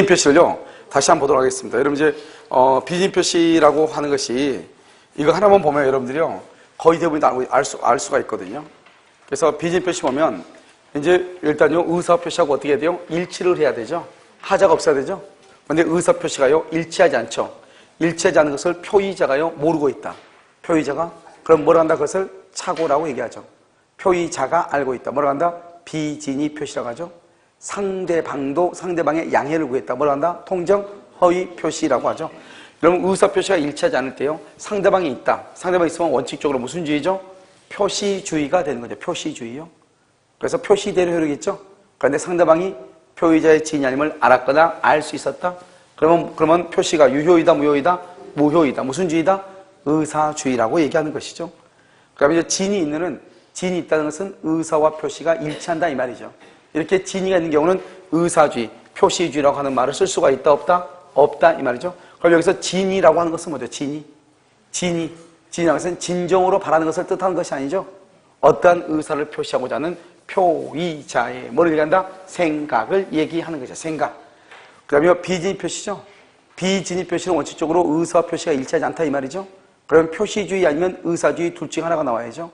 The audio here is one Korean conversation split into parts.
비진입 표시를요, 다시 한번 보도록 하겠습니다. 여러분 이제, 비진입 표시라고 하는 것이, 이거 하나만 보면 여러분들이요, 거의 대부분 알 수가 있거든요. 그래서 비진입 표시 보면, 이제 일단요, 의사 표시하고 어떻게 해야 돼요? 일치를 해야 되죠. 하자가 없어야 되죠. 근데 의사 표시가요, 일치하지 않죠. 일치하지 않은 것을 표의자가요, 모르고 있다. 표의자가? 그럼 뭐라 한다? 그것을 착오라고 얘기하죠. 표의자가 알고 있다. 뭐라 한다? 비진입 표시라고 하죠. 상대방도 상대방의 양해를 구했다. 뭐라 한다? 통정 허위 표시라고 하죠. 여러분 의사 표시가 일치하지 않을 때요, 상대방이 있다. 상대방이 있으면 원칙적으로 무슨 주의죠? 표시주의가 되는 거죠. 표시주의요. 그래서 표시대로 흐르겠죠. 그런데 상대방이 표의자의 진이 아님을 알았거나 알 수 있었다. 그러면 표시가 유효이다, 무효이다, 무효이다. 무슨 주의다? 의사주의라고 얘기하는 것이죠. 그러면 이제 진이 있다는 것은 의사와 표시가 일치한다 이 말이죠. 이렇게 진이가 있는 경우는 의사주의, 표시주의라고 하는 말을 쓸 수가 있다, 없다? 없다 이 말이죠. 그럼 여기서 진이라고 하는 것은 뭐죠? 진이라는 것은 진정으로 바라는 것을 뜻하는 것이 아니죠. 어떠한 의사를 표시하고자 하는 표의자의 뭐를 얘기한다? 생각을 얘기하는 거죠. 생각. 그 다음에 비진입 표시죠. 비진입 표시는 원칙적으로 의사와 표시가 일치하지 않다 이 말이죠. 그러면 표시주의 아니면 의사주의 둘 중 하나가 나와야죠.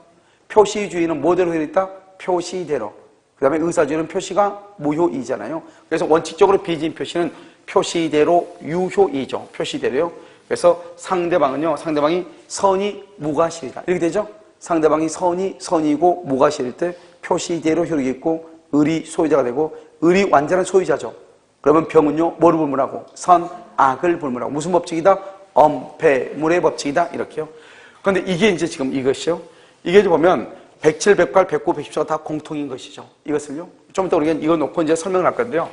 표시주의는 뭐대로 되어 있다? 표시대로. 그 다음에 의사주의는 표시가 무효이잖아요. 그래서 원칙적으로 비진입 표시는 표시대로 유효이죠. 표시대로요. 그래서 상대방이 선이 무과실이다. 이렇게 되죠? 상대방이 선이고 무과실일 때 표시대로 효력이 있고 을이 소유자가 되고 을이 완전한 소유자죠. 그러면 병은요, 뭐를 불문하고? 선, 악을 불문하고. 무슨 법칙이다? 엄폐물의 법칙이다. 이렇게요. 그런데 이게 이제 지금 이것이요. 이게 보면 107, 108, 109, 110가 다 공통인 것이죠. 이것을요. 좀 이따 우리가 이거 놓고 이제 설명을 할 건데요.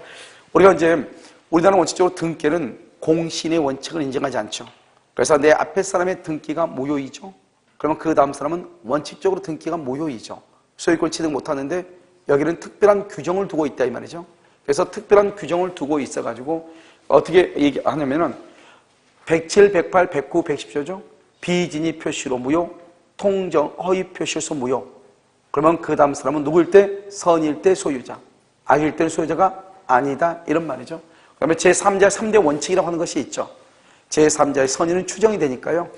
우리가 이제 우리나라는 원칙적으로 등기는 공신의 원칙을 인정하지 않죠. 그래서 내 앞에 사람의 등기가 무효이죠. 그러면 그 다음 사람은 원칙적으로 등기가 무효이죠. 소유권 취득 못하는데 여기는 특별한 규정을 두고 있다 이 말이죠. 그래서 특별한 규정을 두고 있어가지고 어떻게 얘기하냐면은 107, 108, 109, 110조죠. 비진입 표시로 무효, 통정 허위 표시로서 무효. 그러면 그 다음 사람은 누구일 때? 선일 때 소유자, 악일 때는 소유자가 아니다 이런 말이죠. 그다음에 제3자의 3대 원칙이라고 하는 것이 있죠. 제3자의 선의는 추정이 되니까요.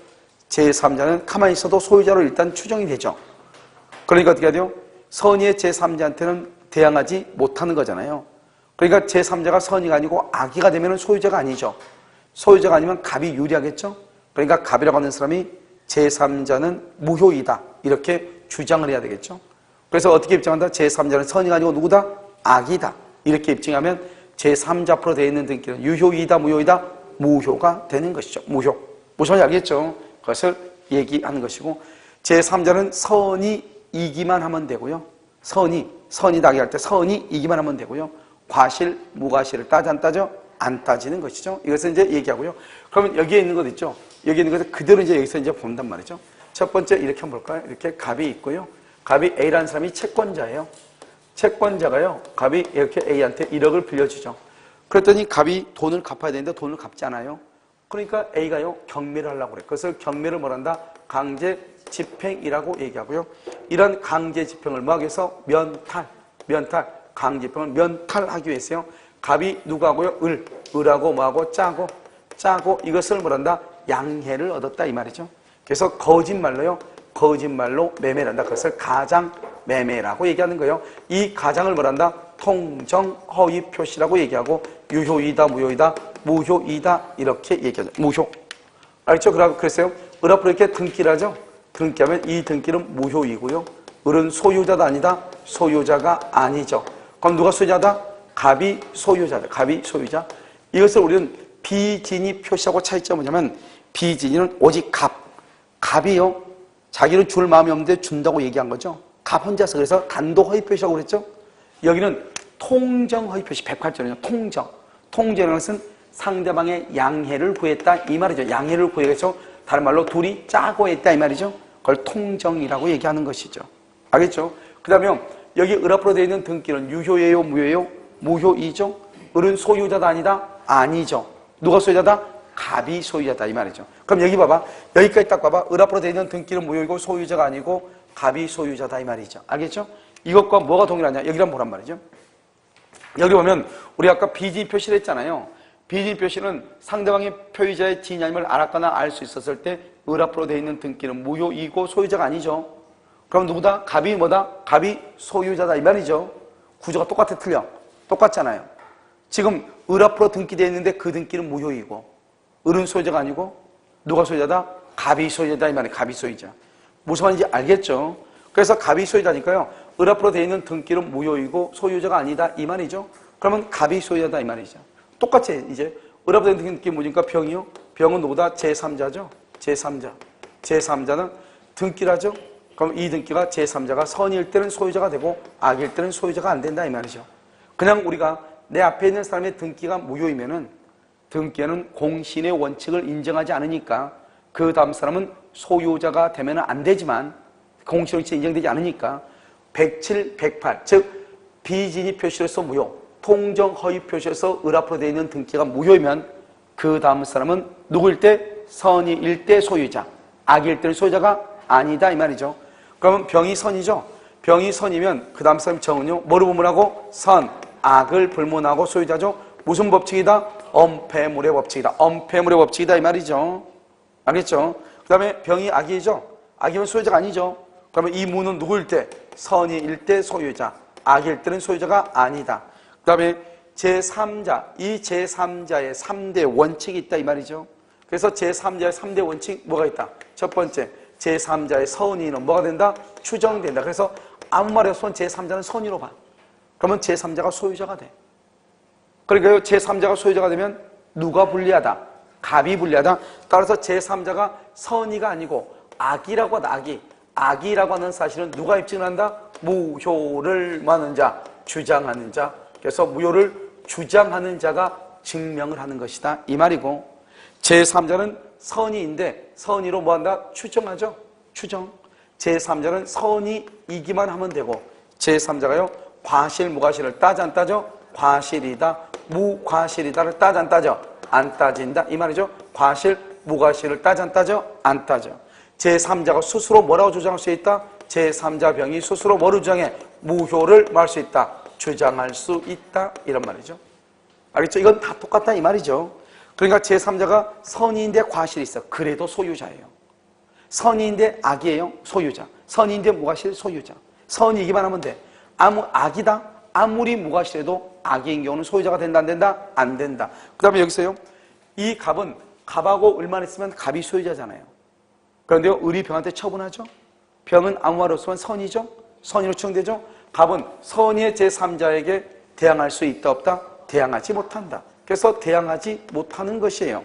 제3자는 가만히 있어도 소유자로 일단 추정이 되죠. 그러니까 어떻게 해야 돼요? 선의의 제3자한테는 대항하지 못하는 거잖아요. 그러니까 제3자가 선의가 아니고 악의가 되면 소유자가 아니죠. 소유자가 아니면 갑이 유리하겠죠. 그러니까 갑이라고 하는 사람이 제3자는 무효이다 이렇게 주장을 해야 되겠죠. 그래서 어떻게 입증한다? 제3자는 선의가 아니고 누구다? 악이다 이렇게 입증하면 제3자 앞으로 되어 있는 등기는 유효이다 무효이다? 무효가 되는 것이죠. 무효. 무슨 말인지 알겠죠? 그것을 얘기하는 것이고 제3자는 선의이기만 하면 되고요. 선이 나게 할 때 선의이기만 하면 되고요. 과실, 무과실을 따져 안 따져? 안 따지는 것이죠. 이것을 이제 얘기하고요. 그러면 여기에 있는 것 있죠? 여기 있는 것을 그대로 이제 여기서 이제 본단 말이죠. 첫 번째 이렇게 한번 볼까요? 이렇게 갑이 있고요. 갑이 A라는 사람이 채권자예요. 채권자가요. 갑이 이렇게 A한테 1억을 빌려주죠. 그랬더니 갑이 돈을 갚아야 되는데 돈을 갚지 않아요. 그러니까 A가요. 경매를 하려고 그래요. 그것을 경매를 뭐란다? 강제 집행이라고 얘기하고요. 이런 강제 집행을 뭐하기 위해서? 면탈. 강제 집행을 면탈하기 위해서요. 갑이 누구 하고요? 을하고 뭐하고 짜고 이것을 뭐란다? 양해를 얻었다 이 말이죠. 그래서 거짓말로 매매를 한다. 그것을 가장 매매라고 얘기하는 거예요. 이 가장을 뭐란다? 통정 허위 표시라고 얘기하고 유효이다 무효이다 무효이다 이렇게 얘기하죠. 무효. 알죠? 그랬어요. 을 앞으로 이렇게 등기를 하죠. 등기하면 이 등기는 무효이고요. 을은 소유자도 아니다. 소유자가 아니죠. 그럼 누가 소유자다? 갑이 소유자다. 갑이 소유자. 이것을 우리는 비진입 표시하고 차이점은 뭐냐면 비진입은 오직 갑이요. 자기는 줄 마음이 없는데 준다고 얘기한 거죠. 갑 혼자서. 그래서 단독 허위 표시라고 그랬죠. 여기는 통정 허위 표시 108조는요. 통정이라는 것은 상대방의 양해를 구했다 이 말이죠. 양해를 구해서 다른 말로 둘이 짜고 했다 이 말이죠. 그걸 통정이라고 얘기하는 것이죠. 알겠죠? 그 다음에 여기 을 앞으로 되어 있는 등기는 유효예요 무효예요? 무효이죠. 을은 소유자다 아니다? 아니죠. 누가 소유자다? 갑이 소유자다 이 말이죠. 그럼 여기 봐봐. 여기까지 딱 봐봐. 을 앞으로 되어 있는 등기는 무효이고 소유자가 아니고 갑이 소유자다 이 말이죠. 알겠죠? 이것과 뭐가 동일하냐? 여기랑 뭐란 말이죠? 여기 보면 우리 아까 비진입 표시를 했잖아요. 비진입 표시는 상대방의 표의자의 진임을 알았거나 알 수 있었을 때 을 앞으로 되어 있는 등기는 무효이고 소유자가 아니죠. 그럼 누구다? 갑이 뭐다? 갑이 소유자다 이 말이죠. 구조가 똑같아 틀려? 똑같잖아요. 지금 을 앞으로 등기되어 있는데 그 등기는 무효이고 을은 소유자가 아니고 누가 소유자다? 갑이 소유자다 이 말이에요. 갑이 소유자. 무슨 말인지 알겠죠? 그래서 갑이 소유자니까요. 을 앞으로 되어 있는 등기는 무효이고 소유자가 아니다 이 말이죠. 그러면 갑이 소유자다 이 말이죠. 똑같이 이제 을 앞으로 되어 있는 등기 뭐니까 병이요? 병은 누구다? 제3자죠. 제3자. 제3자는 등기라죠. 그럼 이 등기가 제3자가 선일 때는 소유자가 되고 악일 때는 소유자가 안 된다 이 말이죠. 그냥 우리가 내 앞에 있는 사람의 등기가 무효이면은 등기에는 공신의 원칙을 인정하지 않으니까 그 다음 사람은 소유자가 되면 안 되지만 공신 원칙이 인정되지 않으니까 107, 108, 즉 비진입 표시로서 무효, 통정 허위 표시로서 을 앞으로 되어 있는 등기가 무효이면 그 다음 사람은 누구일 때? 선의일 때 소유자, 악일 때는 소유자가 아니다 이 말이죠. 그러면 병이 선이죠. 병이 선이면 그 다음 사람 정은요. 뭐를 불문하고? 선, 악을 불문하고 소유자죠. 무슨 법칙이다? 엄폐물의 법칙이다. 엄폐물의 법칙이다 이 말이죠. 알겠죠? 그 다음에 병이 악이죠. 악이면 소유자가 아니죠. 그러면 이 무는 누구일 때? 선의일 때 소유자, 악일 때는 소유자가 아니다. 그 다음에 제3자, 이 제3자의 3대 원칙이 있다 이 말이죠. 그래서 제3자의 3대 원칙 뭐가 있다? 첫 번째, 제3자의 선의는 뭐가 된다? 추정된다. 그래서 아무 말이 없으면 제3자는 선의로 봐. 그러면 제3자가 소유자가 돼. 그러니까 제3자가 소유자가 되면 누가 불리하다? 갑이 불리하다. 따라서 제3자가 선의가 아니고 악이라고 하다. 악이라고 하는 사실은 누가 입증을 한다? 무효를 뭐하는 자? 주장하는 자. 그래서 무효를 주장하는 자가 증명을 하는 것이다 이 말이고, 제3자는 선의인데 선의로 뭐한다? 추정하죠. 추정. 제3자는 선의이기만 하면 되고 제3자가요 과실 무과실을 따져 안 따져? 과실이다 무과실이다를 따져 안 따져? 안 따진다 이 말이죠. 과실 무과실을 따져 안 따져? 안 따져. 제3자가 스스로 뭐라고 주장할 수 있다? 제3자 병이 스스로 뭐를 주장해? 무효를 말 수 있다. 주장할 수 있다 이런 말이죠. 알겠죠? 이건 다 똑같다 이 말이죠. 그러니까 제3자가 선의인데 과실이 있어. 그래도 소유자예요. 선의인데 악이에요. 소유자. 선의인데 무과실 소유자. 선이기만 하면 돼. 악이다. 아무리 무과실해도 악인 경우는 소유자가 된다 안 된다? 안 된다. 그 다음에 여기서요. 이 갑은 갑하고 을만 있으면 갑이 소유자잖아요. 그런데요. 을이 병한테 처분하죠. 병은 아무 말 없으면 선이죠. 선의로 추정되죠. 갑은 선의의 제3자에게 대항할 수 있다 없다? 대항하지 못한다. 그래서 대항하지 못하는 것이에요.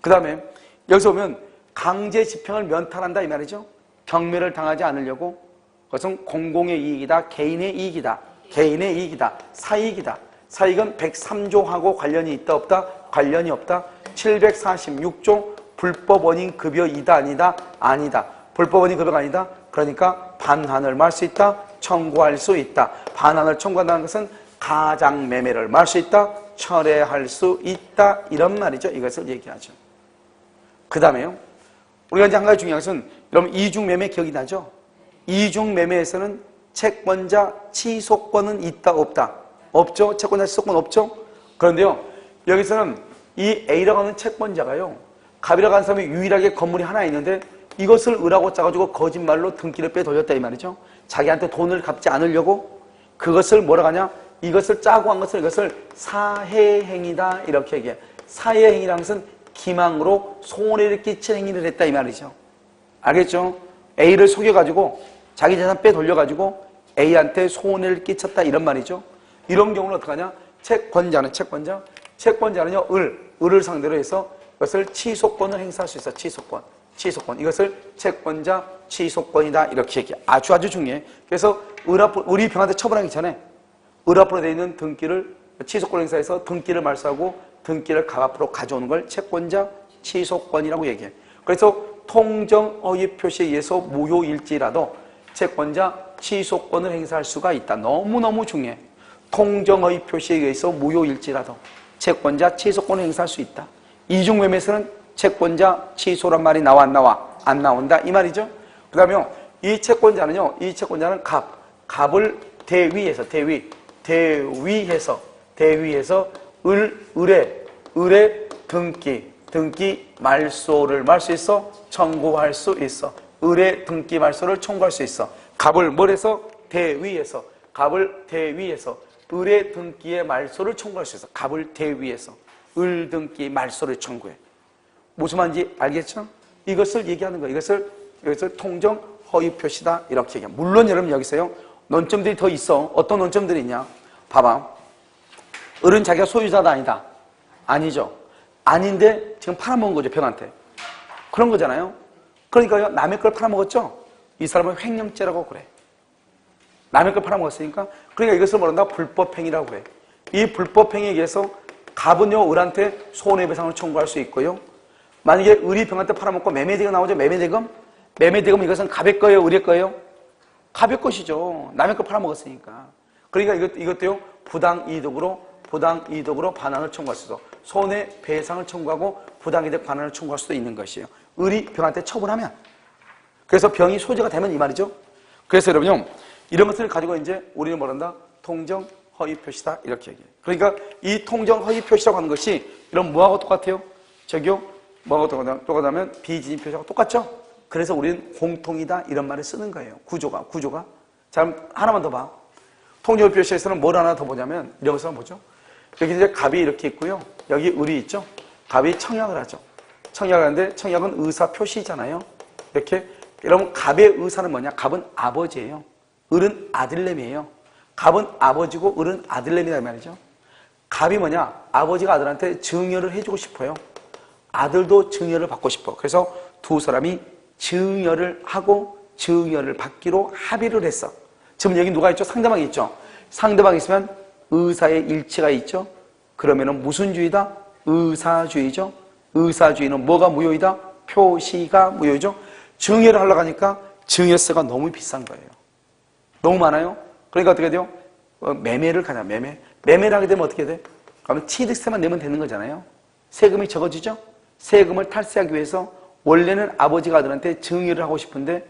그 다음에 여기서 보면 강제 집행을 면탈한다 이 말이죠. 경매를 당하지 않으려고. 그것은 공공의 이익이다. 개인의 이익이다. 개인의 이익이다. 사익이다. 사익은 103조하고 관련이 있다 없다? 관련이 없다. 746조 불법 원인 급여이다 아니다? 아니다. 불법 원인 급여가 아니다. 그러니까 반환을 말 수 있다. 청구할 수 있다. 반환을 청구한다는 것은 가장매매를 말 수 있다. 철회할 수 있다. 이런 말이죠. 이것을 얘기하죠. 그 다음에요. 우리가 이제 한 가지 중요한 것은 여러분 이중매매 기억이 나죠? 이중매매에서는 채권자 취소권은 있다 없다? 없죠. 채권자 취소권 없죠. 그런데요. 여기서는 이 A라고 하는 채권자가요. 갑이라고 하는 사람이 유일하게 건물이 하나 있는데 이것을 을하고 짜가지고 거짓말로 등기를 빼돌렸다 이 말이죠. 자기한테 돈을 갚지 않으려고 그것을 뭐라고 하냐? 이것을 짜고 한 것을 이것을 사해행위다 이렇게 얘기해. 사해행위라는 것은 기망으로 손해를 끼친 행위를 했다 이 말이죠. 알겠죠? A를 속여가지고 자기 재산 빼돌려가지고 A한테 손해를 끼쳤다 이런 말이죠. 이런 경우는 어떻게 하냐? 채권자는요 을을 상대로 해서 이것을 취소권을 행사할 수 있어. 취소권. 이것을 채권자 취소권이다 이렇게 얘기해. 아주 중요해. 그래서 을이 병한테 처분하기 전에 을 앞으로 되어 있는 등기를 취소권 행사해서 등기를 말소하고 등기를 갑 앞으로 가져오는 걸 채권자 취소권이라고 얘기해. 그래서 통정허위 표시에 의해서 무효일지라도 채권자 취소권을 행사할 수가 있다. 너무너무 중요해. 통정허위 표시에 의해서 무효일지라도 채권자 취소권을 행사할 수 있다. 이중매매에서는 채권자 취소란 말이 나와 안 나와? 안 나온다 이 말이죠. 그 다음에 이 채권자는요. 이 채권자는 갑을 대위해서 을의 등기 말소를 뭐 할 수 있어? 청구할 수 있어. 을의 등기 말소를 청구할 수 있어. 갑을 뭘 해서? 대위에서. 갑을 대위에서 을의 등기의 말소를 청구할 수 있어. 갑을 대위에서 을 등기 말소를 청구해. 무슨 말인지 알겠죠? 이것을 얘기하는 거예요. 이것을 통정 허위 표시다 이렇게 얘기해요. 물론 여러분 여기서요 논점들이 더 있어. 어떤 논점들이 있냐? 봐봐. 을은 자기가 소유자다 아니다? 아니죠. 아닌데 지금 팔아먹은 거죠, 병한테. 그런 거잖아요. 그러니까요, 남의 걸 팔아먹었죠? 이 사람은 횡령죄라고 그래. 남의 걸 팔아먹었으니까. 그러니까 이것을 뭐란다? 불법행위라고 그래. 이 불법행위에 의해서 갑은요, 을한테 손해배상을 청구할 수 있고요. 만약에 을이 병한테 팔아먹고 매매대금 나오죠? 매매대금? 매매대금 이것은 갑의 거예요? 을의 거예요? 갑의 것이죠. 남의 걸 팔아먹었으니까. 그러니까 이것도요, 부당이득으로 반환을 청구할 수도, 손해배상을 청구하고 부당이득 반환을 청구할 수도 있는 것이에요. 을이 병한테 처분하면. 그래서 병이 소재가 되면 이 말이죠. 그래서 여러분요, 이런 것들을 가지고 이제 우리는 뭐란다? 통정 허위 표시다 이렇게 얘기해요. 그러니까 이 통정 허위 표시라고 하는 것이 이런 뭐하고 똑같아요? 저기요, 뭐하고 똑같냐면 비진입 표시하고 똑같죠? 그래서 우리는 공통이다 이런 말을 쓰는 거예요. 구조가. 자, 하나만 더 봐. 통정 허위 표시에서는 뭘 하나 더 보냐면 이런 것을 한번 보죠. 여기 이제 갑이 이렇게 있고요. 여기 을이 있죠. 갑이 청약을 하죠. 청약을 하는데 청약은 의사 표시잖아요. 이렇게. 여러분 갑의 의사는 뭐냐? 갑은 아버지예요. 을은 아들내미예요. 갑은 아버지고 을은 아들내미다 말이죠. 갑이 뭐냐? 아버지가 아들한테 증여를 해주고 싶어요. 아들도 증여를 받고 싶어. 그래서 두 사람이 증여를 하고 증여를 받기로 합의를 했어. 지금 여기 누가 있죠? 상대방이 있죠. 상대방이 있으면 의사의 일치가 있죠. 그러면은 무슨 주의다? 의사주의죠. 의사주의는 뭐가 무효이다? 표시가 무효이죠. 증여를 하려고 하니까 증여세가 너무 비싼 거예요. 너무 많아요. 그러니까 어떻게 돼요? 매매를 가냐, 매매를 하게 되면 어떻게 돼? 그러면 취득세만 내면 되는 거잖아요. 세금이 적어지죠? 세금을 탈세하기 위해서 원래는 아버지가 아들한테 증여를 하고 싶은데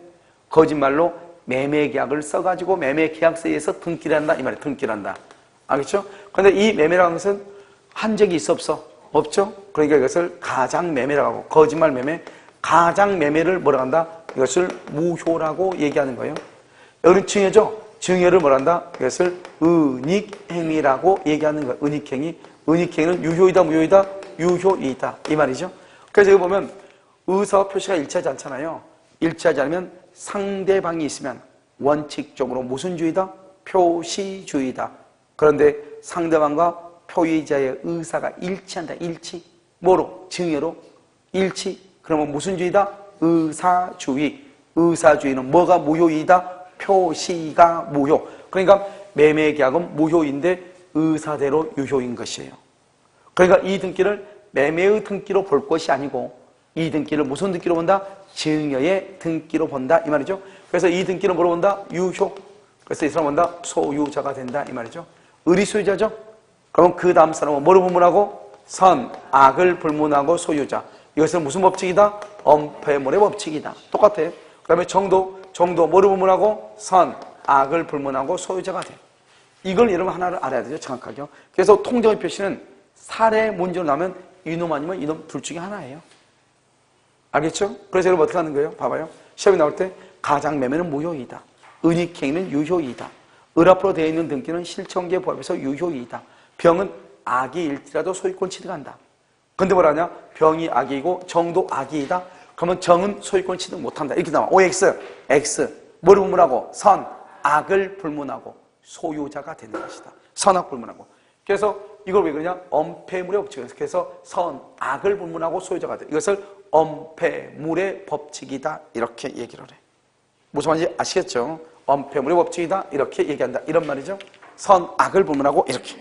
거짓말로 매매계약을 써가지고 매매계약서에 의해서 등기를 한다 이 말이에요. 등기를 한다. 알겠죠? 그런데 이 매매라는 것은 한 적이 있어 없어? 없죠? 그러니까 이것을 가장매매라고 하고 거짓말 매매, 가장매매를 뭐라고 한다? 이것을 무효라고 얘기하는 거예요. 여기는 증여죠? 증여를 뭐라 한다? 이것을 은닉행위라고 얘기하는 거예요. 은닉행위. 은닉행위는 유효이다 무효이다? 유효이다 이 말이죠. 그래서 여기 보면 의사와 표시가 일치하지 않잖아요. 일치하지 않으면 상대방이 있으면 원칙적으로 무슨 주의다? 표시주의다. 그런데 상대방과 표의자의 의사가 일치한다. 일치. 뭐로? 증여로. 일치. 그러면 무슨 주의다? 의사주의. 의사주의는 뭐가 무효이다? 표시가 무효. 그러니까 매매계약은 무효인데 의사대로 유효인 것이에요. 그러니까 이 등기를 매매의 등기로 볼 것이 아니고 이 등기를 무슨 등기로 본다? 증여의 등기로 본다 이 말이죠. 그래서 이 등기를 뭐로 본다? 유효. 그래서 이 사람은 본다? 소유자가 된다 이 말이죠. 을이 소유자죠. 그럼 그 다음 사람은 뭐로 불문하고? 선, 악을 불문하고 소유자. 이것은 무슨 법칙이다? 엄폐물의 법칙이다. 똑같아요. 그 다음에 정도 뭐로 불문하고? 선, 악을 불문하고 소유자가 돼. 이걸 여러분 하나를 알아야 되죠. 정확하게요. 그래서 통정의 표시는 사례 문제로 나면 이놈 아니면 이놈 둘 중에 하나예요. 알겠죠? 그래서 여러분 어떻게 하는 거예요? 봐봐요. 시험이 나올 때 가장매매는 무효이다. 은닉행위는 유효이다. 을 앞으로 되어 있는 등기는 실천계에 부합해서 유효이다. 병은 악이일지라도 소유권 취득한다. 근데 뭐라냐? 병이 악이고 정도 악이이다. 그러면 정은 소유권 취득 못한다. 이렇게 나와. OX, X. 뭐를 불문하고? 선, 악을 불문하고 소유자가 되는 것이다. 선악 불문하고. 그래서 이걸 왜 그러냐? 엄폐물의 법칙이에요. 그래서 선, 악을 불문하고 소유자가 돼. 이것을 엄폐물의 법칙이다. 이렇게 얘기를 해. 무슨 말인지 아시겠죠? 엄폐물의 법칙이다. 이렇게 얘기한다. 이런 말이죠. 선, 악을 불문하고 이렇게.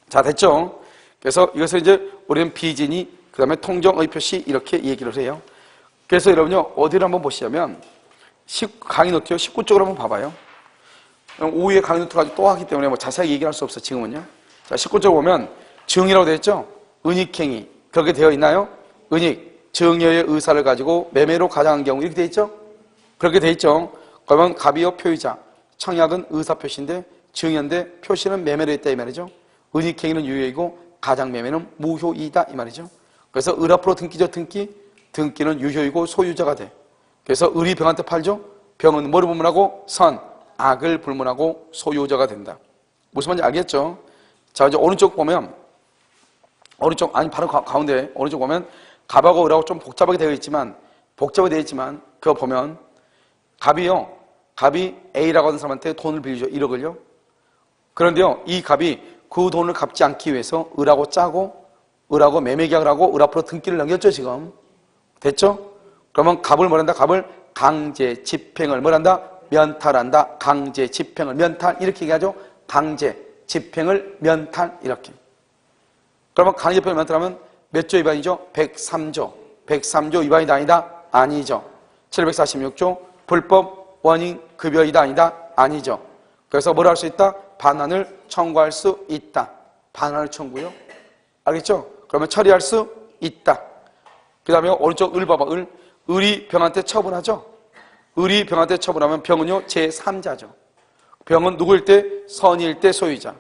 자, 됐죠? 그래서 이것을 이제 우리는 비진이, 그 다음에 통정의 표시 이렇게 얘기를 해요. 그래서 여러분요, 어디를 한번 보시자면, 강의 노트요, 19쪽으로 한번 봐봐요. 오후에 강의 노트까지 또 하기 때문에 뭐 자세하게 얘기할 수 없어, 지금은요. 자, 19쪽 보면, 증이라고 되어 있죠? 은닉행위. 그렇게 되어 있나요? 은닉, 증여의 의사를 가지고 매매로 가장한 경우, 이렇게 되어 있죠? 그렇게 되어 있죠? 그러면 갑이요, 표의자. 청약은 의사표시인데, 증여인데, 표시는 매매로 했다, 이 말이죠? 은닉행위는 유효이고, 가장매매는 무효이다 이 말이죠. 그래서 을 앞으로 등기죠. 등기는 유효이고 소유자가 돼. 그래서 을이 병한테 팔죠. 병은 뭐를 불문하고? 선, 악을 불문하고 소유자가 된다. 무슨 말인지 알겠죠? 자, 이제 오른쪽 보면 바로 가운데 오른쪽 보면 갑하고 을하고 좀 복잡하게 되어 있지만 그거 보면 갑이 A라고 하는 사람한테 돈을 빌리죠. 1억을요. 그런데요, 이 갑이 그 돈을 갚지 않기 위해서 을하고 짜고 을하고 매매계약을 하고 을 앞으로 등기를 넘겼죠. 지금 됐죠? 그러면 갑을 뭐란다? 갑을 강제 집행을 뭐란다? 면탈한다. 강제 집행을 면탈 이렇게 얘기하죠. 강제 집행을 면탈 이렇게. 그러면 강제 집행을 면탈하면 몇 조 위반이죠? 103조. 103조 위반이다 아니다? 아니죠. 746조 불법 원인 급여이다 아니다? 아니죠. 그래서 뭘 할 수 있다? 반환을 청구할 수 있다. 반환을 청구요. 알겠죠? 그러면 처리할 수 있다. 그 다음에 오른쪽 을 봐봐. 을이 병한테 처분하죠. 을이 병한테 처분하면 병은요 제3자죠. 병은 누구일 때? 선일 때 소유자.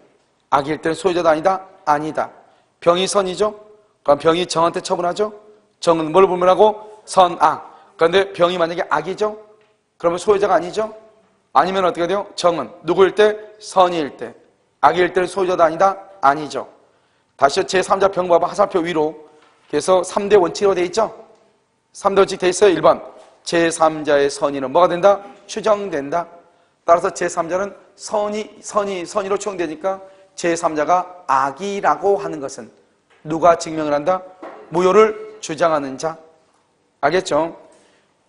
악일 때는 소유자도 아니다? 아니다. 병이 선이죠. 그럼 병이 정한테 처분하죠. 정은 뭘 불문하고? 선악. 그런데 병이 만약에 악이죠. 그러면 소유자가 아니죠. 아니면 어떻게 돼요? 정은 누구일 때? 선일 때. 악일 때는 소유자도 아니다? 아니죠. 다시 제3자 병 봐봐. 하살표 위로. 그래서 3대 원칙으로 돼 있죠. 3대 원칙 돼 있어요. 1번 제3자의 선의는 뭐가 된다? 추정된다. 따라서 제3자는 선의로 추정되니까 제3자가 악이라고 하는 것은 누가 증명을 한다? 무효를 주장하는 자. 알겠죠?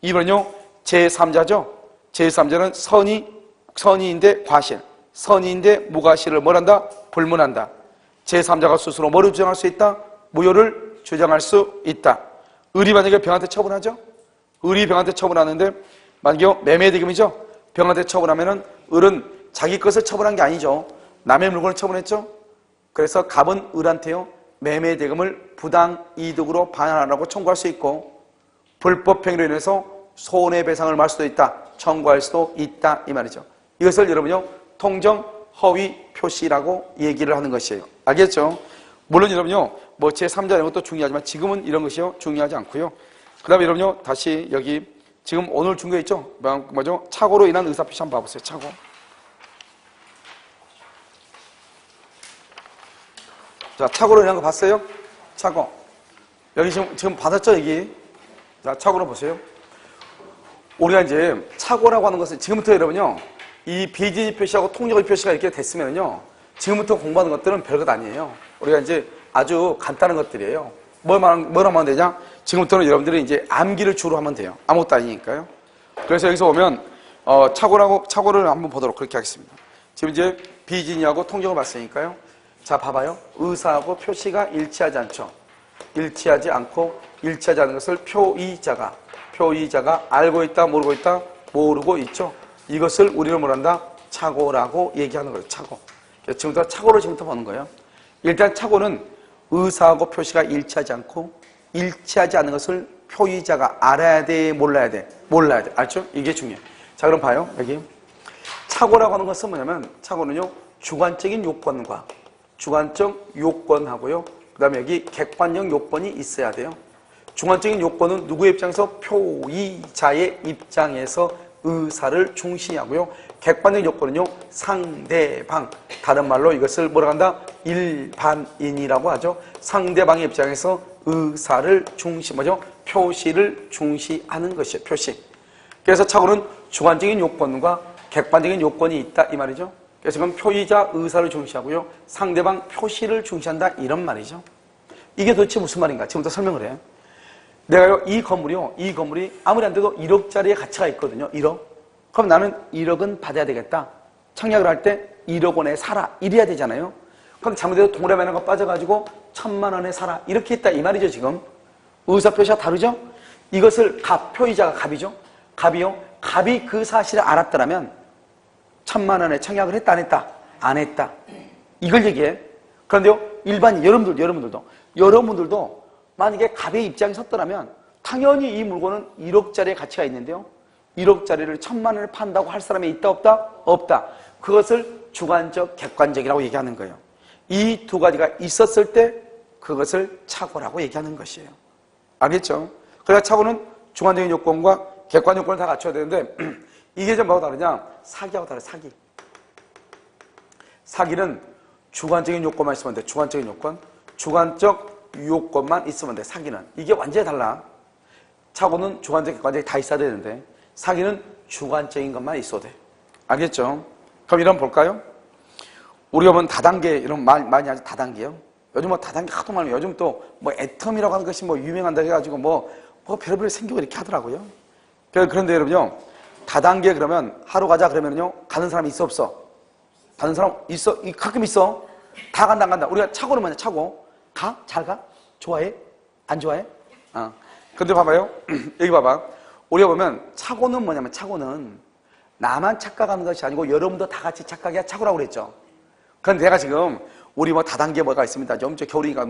2번은요 제3자죠. 제3자는 선의인데 과실, 선의인데 무과실을 뭘한다? 불문한다. 제3자가 스스로 뭐를 주장할 수 있다? 무효를 주장할 수 있다. 을이 만약에 병한테 처분하죠? 을이 병한테 처분하는데 만약에 매매대금이죠? 병한테 처분하면은 을은 자기 것을 처분한 게 아니죠. 남의 물건을 처분했죠? 그래서 갑은 을한테요 매매대금을 부당이득으로 반환하라고 청구할 수 있고 불법행위로 인해서 손해배상을 받을 수도 있다. 청구할 수도 있다 이 말이죠. 이것을 여러분요 통정 허위 표시라고 얘기를 하는 것이에요. 알겠죠? 물론 여러분요 뭐 제3자 이런 것도 중요하지만 지금은 이런 것이요 중요하지 않고요. 그 다음에 여러분요 다시 여기 지금 오늘 중요해 있죠? 뭐죠? 착오로 인한 의사표시 한번 봐보세요. 착오. 자, 착오로 인한 거 봤어요? 착오. 여기 지금 받았죠? 여기. 자, 착오로 보세요. 우리가 이제 착오라고 하는 것은 지금부터 여러분요 이 비진입 표시하고 통정의 표시가 이렇게 됐으면요 지금부터 공부하는 것들은 별것 아니에요. 우리가 이제 아주 간단한 것들이에요. 뭐라고 하면 되냐? 지금부터는 여러분들이 이제 암기를 주로 하면 돼요. 아무것도 아니니까요. 그래서 여기서 보면 착오를 한번 보도록 그렇게 하겠습니다. 지금 이제 비진이하고 통정을 봤으니까요. 자, 봐봐요. 의사하고 표시가 일치하지 않죠. 일치하지 않는 것을 표의자가 알고 있다, 모르고 있다, 모르고 있죠. 이것을 우리는 뭐란다? 착오라고 얘기하는 거예요. 착오. 지금부터 착오를 지금부터 보는 거예요. 일단 착오는 의사하고 표시가 일치하지 않는 것을 표의자가 알아야 돼, 몰라야 돼? 몰라야 돼. 알죠? 이게 중요해요. 자, 그럼 봐요. 여기. 착오라고 하는 것은 뭐냐면, 착오는요, 주관적인 요건하고요. 그 다음에 여기 객관적 요건이 있어야 돼요. 주관적인 요건은 누구의 입장에서? 표의자의 입장에서 의사를 중시하고요. 객관적 요건은요, 상대방. 다른 말로 이것을 뭐라고 한다? 일반인이라고 하죠. 상대방의 입장에서 의사를 표시를 중시하는 것이에요. 표시. 그래서 착오는 주관적인 요건과 객관적인 요건이 있다 이 말이죠. 그래서 지금 표의자 의사를 중시하고요. 상대방 표시를 중시한다 이런 말이죠. 이게 도대체 무슨 말인가? 지금부터 설명을 해요. 내가요 이 건물이 아무리 안 돼도 1억짜리의 가치가 있거든요. 1억. 그럼 나는 1억은 받아야 되겠다. 청약을 할 때 1억 원에 사라 이래야 되잖아요. 그럼 잘못해서 동그라미 하나가 빠져가지고 1,000만 원에 사라 이렇게 했다 이 말이죠. 지금 의사표시가 다르죠. 이것을 표의자가 갑이죠. 갑이 그 사실을 알았더라면 1,000만 원에 청약을 했다 안 했다? 안 했다. 이걸 얘기해. 그런데요 일반인 여러분들도 만약에 갑의 입장에 섰더라면 당연히 이 물건은 1억짜리의 가치가 있는데요. 1억짜리를 1,000만 원을 판다고 할 사람이 있다 없다? 없다. 그것을 주관적, 객관적이라고 얘기하는 거예요. 이 두 가지가 있었을 때 그것을 착오라고 얘기하는 것이에요. 알겠죠? 그러니까 착오는 주관적인 요건과 객관 요건을 다 갖춰야 되는데 이게 좀 뭐가 다르냐? 사기하고 달라요. 사기. 사기는 주관적인 요건만 있으면 돼. 주관적인 요건. 주관적 요건만 있으면 돼. 사기는. 이게 완전히 달라. 착오는 주관적, 객관적이 다 있어야 되는데 사기는 주관적인 것만 있어도 돼. 알겠죠? 그럼 이런 볼까요? 우리가 보면 다단계 이런 말 많이 하죠. 다단계요. 요즘 뭐 다단계 하도 많아요. 요즘 또 뭐 애텀이라고 하는 것이 뭐 유명한다 해가지고 뭐 별의별 생기고 이렇게 하더라고요. 그런데 여러분요, 다단계 그러면 하루 가자 그러면요 가는 사람이 있어 없어? 가는 사람 있어? 가끔 있어. 다 간다 안 간다. 우리가 착오는 뭐냐? 착오. 가? 잘 가? 좋아해? 안 좋아해? 근데 봐봐요. 여기 봐봐. 우리가 보면 착오는 뭐냐면 착오는 나만 착각하는 것이 아니고 여러분도 다 같이 착각해야 착오라고 그랬죠. 그런데 내가 지금 우리 뭐 다단계 뭐가 있습니다. 좀 겨울이니까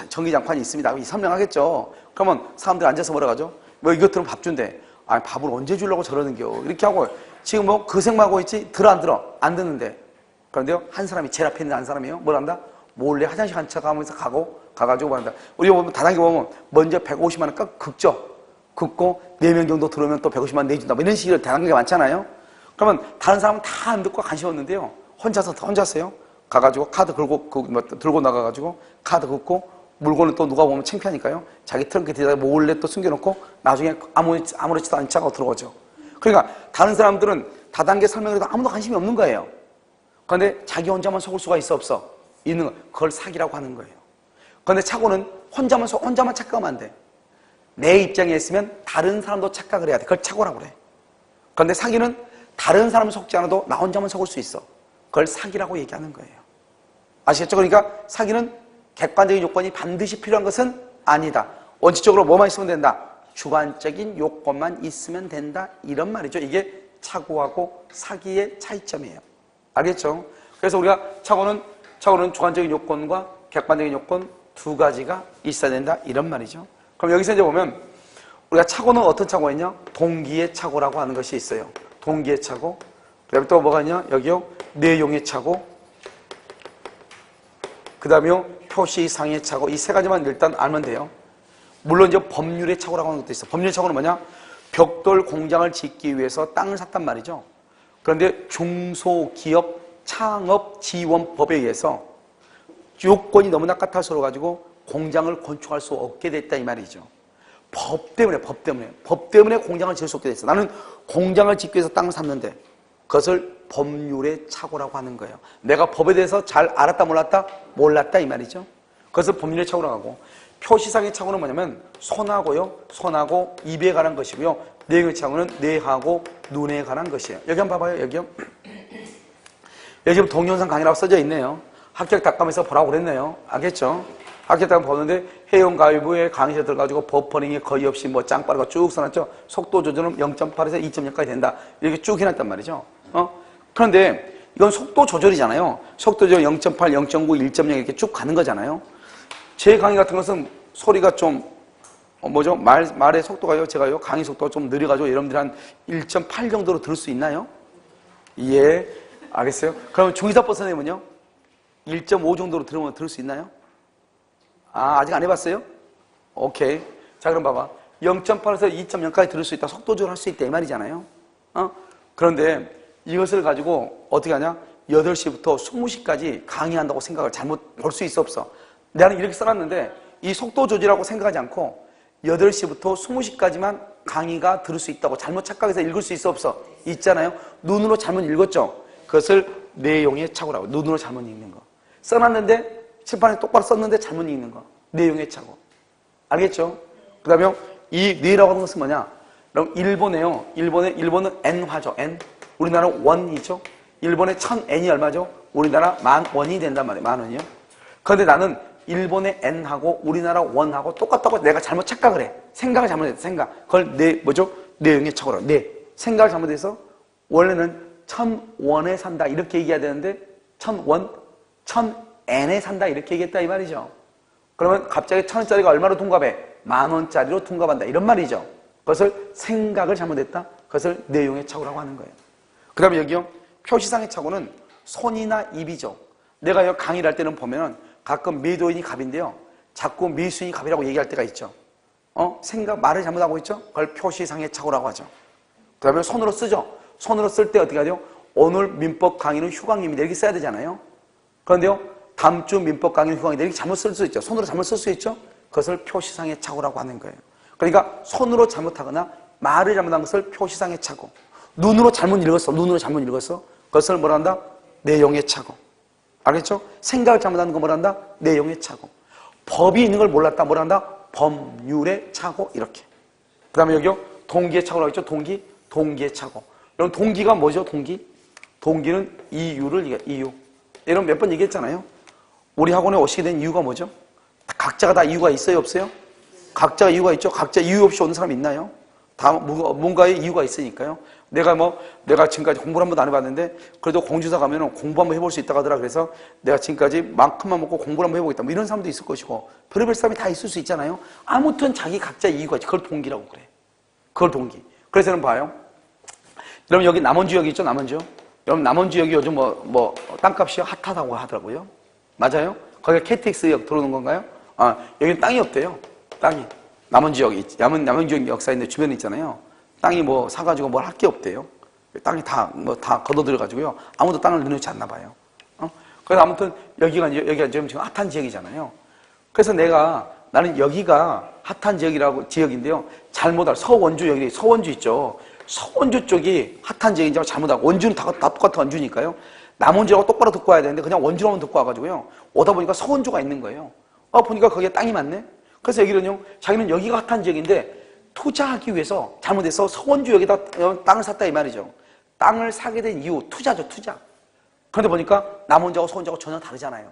전기장판이 있습니다. 설명하겠죠. 그러면 사람들이 앉아서 뭐라 하죠? 뭐 이것 들으면 밥 준대. 아니 밥을 언제 주려고 저러는겨. 이렇게 하고 지금 뭐 그 생각하고 있지? 들어 안 들어? 안 듣는데. 그런데요 한 사람이 제일 앞에 있는 한 사람이요. 뭘 한다? 몰래 화장실 간 척하면서 가가지고 뭐 한다. 우리가 보면 다단계 보면 먼저 150만 원 긁죠. 긁고 4명 정도 들어오면 또 150만 원 내준다. 뭐 이런 식으로 다단계가 많잖아요. 그러면 다른 사람은 다 안 듣고 관심 없는데요. 혼자서요. 가가지고 카드 들고 나가가지고 카드 긁고 물건을 또 누가 보면 창피하니까요. 자기 트렁크에 대다 몰래 또 숨겨놓고 나중에 아무렇지도 않지 않고 들어오죠. 그러니까 다른 사람들은 다단계 설명을 해도 아무도 관심이 없는 거예요. 그런데 자기 혼자만 속을 수가 있어 없어? 있는 거. 그걸 사기라고 하는 거예요. 그런데 착오는 혼자만 착각하면 안 돼. 내 입장에 있으면 다른 사람도 착각을 해야 돼. 그걸 착오라고 그래. 그런데 사기는 다른 사람은 속지 않아도 나 혼자만 속을 수 있어. 그걸 사기라고 얘기하는 거예요. 아시겠죠? 그러니까 사기는 객관적인 요건이 반드시 필요한 것은 아니다. 원칙적으로 뭐만 있으면 된다? 주관적인 요건만 있으면 된다. 이런 말이죠. 이게 착오하고 사기의 차이점이에요. 알겠죠? 그래서 우리가 착오는 주관적인 요건과 객관적인 요건 두 가지가 있어야 된다. 이런 말이죠. 그럼 여기서 이제 보면 우리가 착오는 어떤 착오가 있냐? 동기의 착오라고 하는 것이 있어요. 동기의 착오. 그다음에 또 뭐가 있냐? 여기요. 내용의 착오. 그 다음에요. 표시상의 착오. 이 세 가지만 일단 알면 돼요. 물론 이제 법률의 착오라고 하는 것도 있어. 법률의 착오는 뭐냐? 벽돌 공장을 짓기 위해서 땅을 샀단 말이죠. 그런데 중소기업 창업지원법에 의해서 요건이 너무나 까탈스러워가지고 공장을 건축할 수 없게 됐다 이 말이죠. 법 때문에 공장을 지을 수 없게 됐어. 나는 공장을 짓기 위해서 땅을 샀는데 그것을 법률의 착오라고 하는 거예요. 내가 법에 대해서 잘 알았다 몰랐다 이 말이죠. 그것을 법률의 착오라고 하고, 표시상의 착오는 뭐냐면 손하고 입에 관한 것이고요. 내용의 착오는 뇌하고 눈에 관한 것이에요. 여기 한번 봐봐요. 여기요. 여기 지금 동영상 강의라고 써져 있네요. 합격닷컴에서 보라고 그랬네요. 알겠죠? 합격닷컴 보는데 해운가위부의 강의실에 들어가지고 버퍼링이 거의 없이 뭐 짱빠르가 쭉 써놨죠. 속도 조절은 0.8에서 2.0까지 된다. 이렇게 쭉 해놨단 말이죠. 그런데 이건 속도 조절이잖아요. 속도 조절 0.8, 0.9, 1.0 이렇게 쭉 가는 거잖아요. 제 강의 같은 것은 소리가 좀 말의 속도가요. 제가요 강의 속도가 좀 느려가지고 여러분들이 한 1.8 정도로 들을 수 있나요? 예, 알겠어요. 그럼 중의사법 선생님은요? 1.5 정도로 들을 수 있나요? 아직 안 해봤어요? 오케이. 자, 그럼 봐봐. 0.8에서 2.0까지 들을 수 있다. 속도 조절할 수 있다. 이 말이잖아요. 그런데 이것을 가지고 어떻게 하냐? 8시부터 20시까지 강의한다고 생각을 잘못 볼 수 있어 없어? 나는 이렇게 써놨는데 이 속도 조절이라고 생각하지 않고 8시부터 20시까지만 강의가 들을 수 있다고 잘못 착각해서 읽을 수 있어 없어? 있잖아요. 눈으로 잘못 읽었죠? 그것을 내용의 착오라고. 눈으로 잘못 읽는 거. 써놨는데 칠판에 똑바로 썼는데 잘못 읽는 거. 내용의 착오. 알겠죠? 그 다음에 이 뇌라고 하는 것은 뭐냐? 그럼 일본에요. 일본은 N화죠. N. 우리나라는 원이죠. 일본의 1000N이 얼마죠? 우리나라 10,000원이 된단 말이에요. 10,000원이요. 그런데 나는 일본의 N하고 우리나라 원하고 똑같다고 내가 잘못 착각을 해. 생각을 잘못했어. 생각. 그걸 내용의 착오라고. 생각을 잘못해서 원래는 1000원에 산다 이렇게 얘기해야 되는데 1000원, 1000N에 산다 이렇게 얘기했다 이 말이죠. 그러면 갑자기 1000원짜리가 얼마로 둔갑해? 10,000원짜리로 둔갑한다 이런 말이죠. 그것을 생각을 잘못했다. 그것을 내용의 착오라고 하는 거예요. 그 다음에 여기요. 표시상의 착오는 손이나 입이죠. 내가 강의를 할 때는 보면은 가끔 매도인이 갑인데요. 자꾸 매수인이 갑이라고 얘기할 때가 있죠. 말을 잘못하고 있죠? 그걸 표시상의 착오라고 하죠. 그 다음에 손으로 쓰죠. 손으로 쓸 때 어떻게 하죠? 오늘 민법 강의는 휴강입니다. 이렇게 써야 되잖아요. 그런데요, 다음 주 민법 강의는 휴강입니다. 이렇게 잘못 쓸 수 있죠. 손으로 잘못 쓸 수 있죠? 그것을 표시상의 착오라고 하는 거예요. 그러니까 손으로 잘못하거나 말을 잘못한 것을 표시상의 착오. 눈으로 잘못 읽었어. 그것을 뭐라 한다? 내용의 착오. 알겠죠? 생각을 잘못하는 거 뭐라 한다? 내용의 착오. 법이 있는 걸 몰랐다. 뭐라 한다? 법률의 착오. 이렇게. 그 다음에 여기요, 동기의 착오라고 했죠? 동기의 착오. 여러분, 동기가 뭐죠? 동기는 이유. 여러분 몇 번 얘기했잖아요. 우리 학원에 오시게 된 이유가 뭐죠? 각자가 다 이유가 있어요, 없어요? 각자가 이유가 있죠. 각자 이유 없이 오는 사람 있나요? 다 뭔가의 이유가 있으니까요. 내가 지금까지 공부를 한 번도 안 해봤는데 그래도 공주사 가면은 공부 한번 해볼 수 있다고 하더라. 그래서 내가 지금까지 만큼만 먹고 공부를 한번 해보겠다. 뭐 이런 사람도 있을 것이고 별의별 사람이 다 있을 수 있잖아요. 아무튼 자기 각자 이유가 있지. 그걸 동기라고 그래. 그걸 동기. 그래서 여러분 봐요. 여러분 여기 남원주역이 있죠, 남원주역. 여러분 남원주역이 요즘 땅값이 핫하다고 하더라고요. 맞아요? 거기가 KTX역 들어오는 건가요? 여기는 땅이 없대요. 땅이. 남원주역 역사인데 주변에 있잖아요. 땅이 사가지고 뭘 할 게 없대요. 땅이 다 걷어들여가지고요. 아무도 땅을 내놓지 않나 봐요. 그래서 아무튼 여기가 지금 핫한 지역이잖아요. 그래서 나는 여기가 핫한 지역인데요. 서원주 있죠. 서원주 쪽이 핫한 지역인지 잘못하고, 원주는 다 똑같은 원주니까요. 남원주라고 똑바로 듣고 와야 되는데 그냥 원주로만 듣고 와가지고요. 오다 보니까 서원주가 있는 거예요. 보니까 거기에 땅이 많네? 그래서 여기는요, 자기는 여기가 핫한 지역인데 투자하기 위해서 잘못해서 서원주역에다 땅을 샀다 이 말이죠. 땅을 사게 된 이유, 투자죠, 투자. 그런데 보니까 남원주하고 서원주하고 전혀 다르잖아요.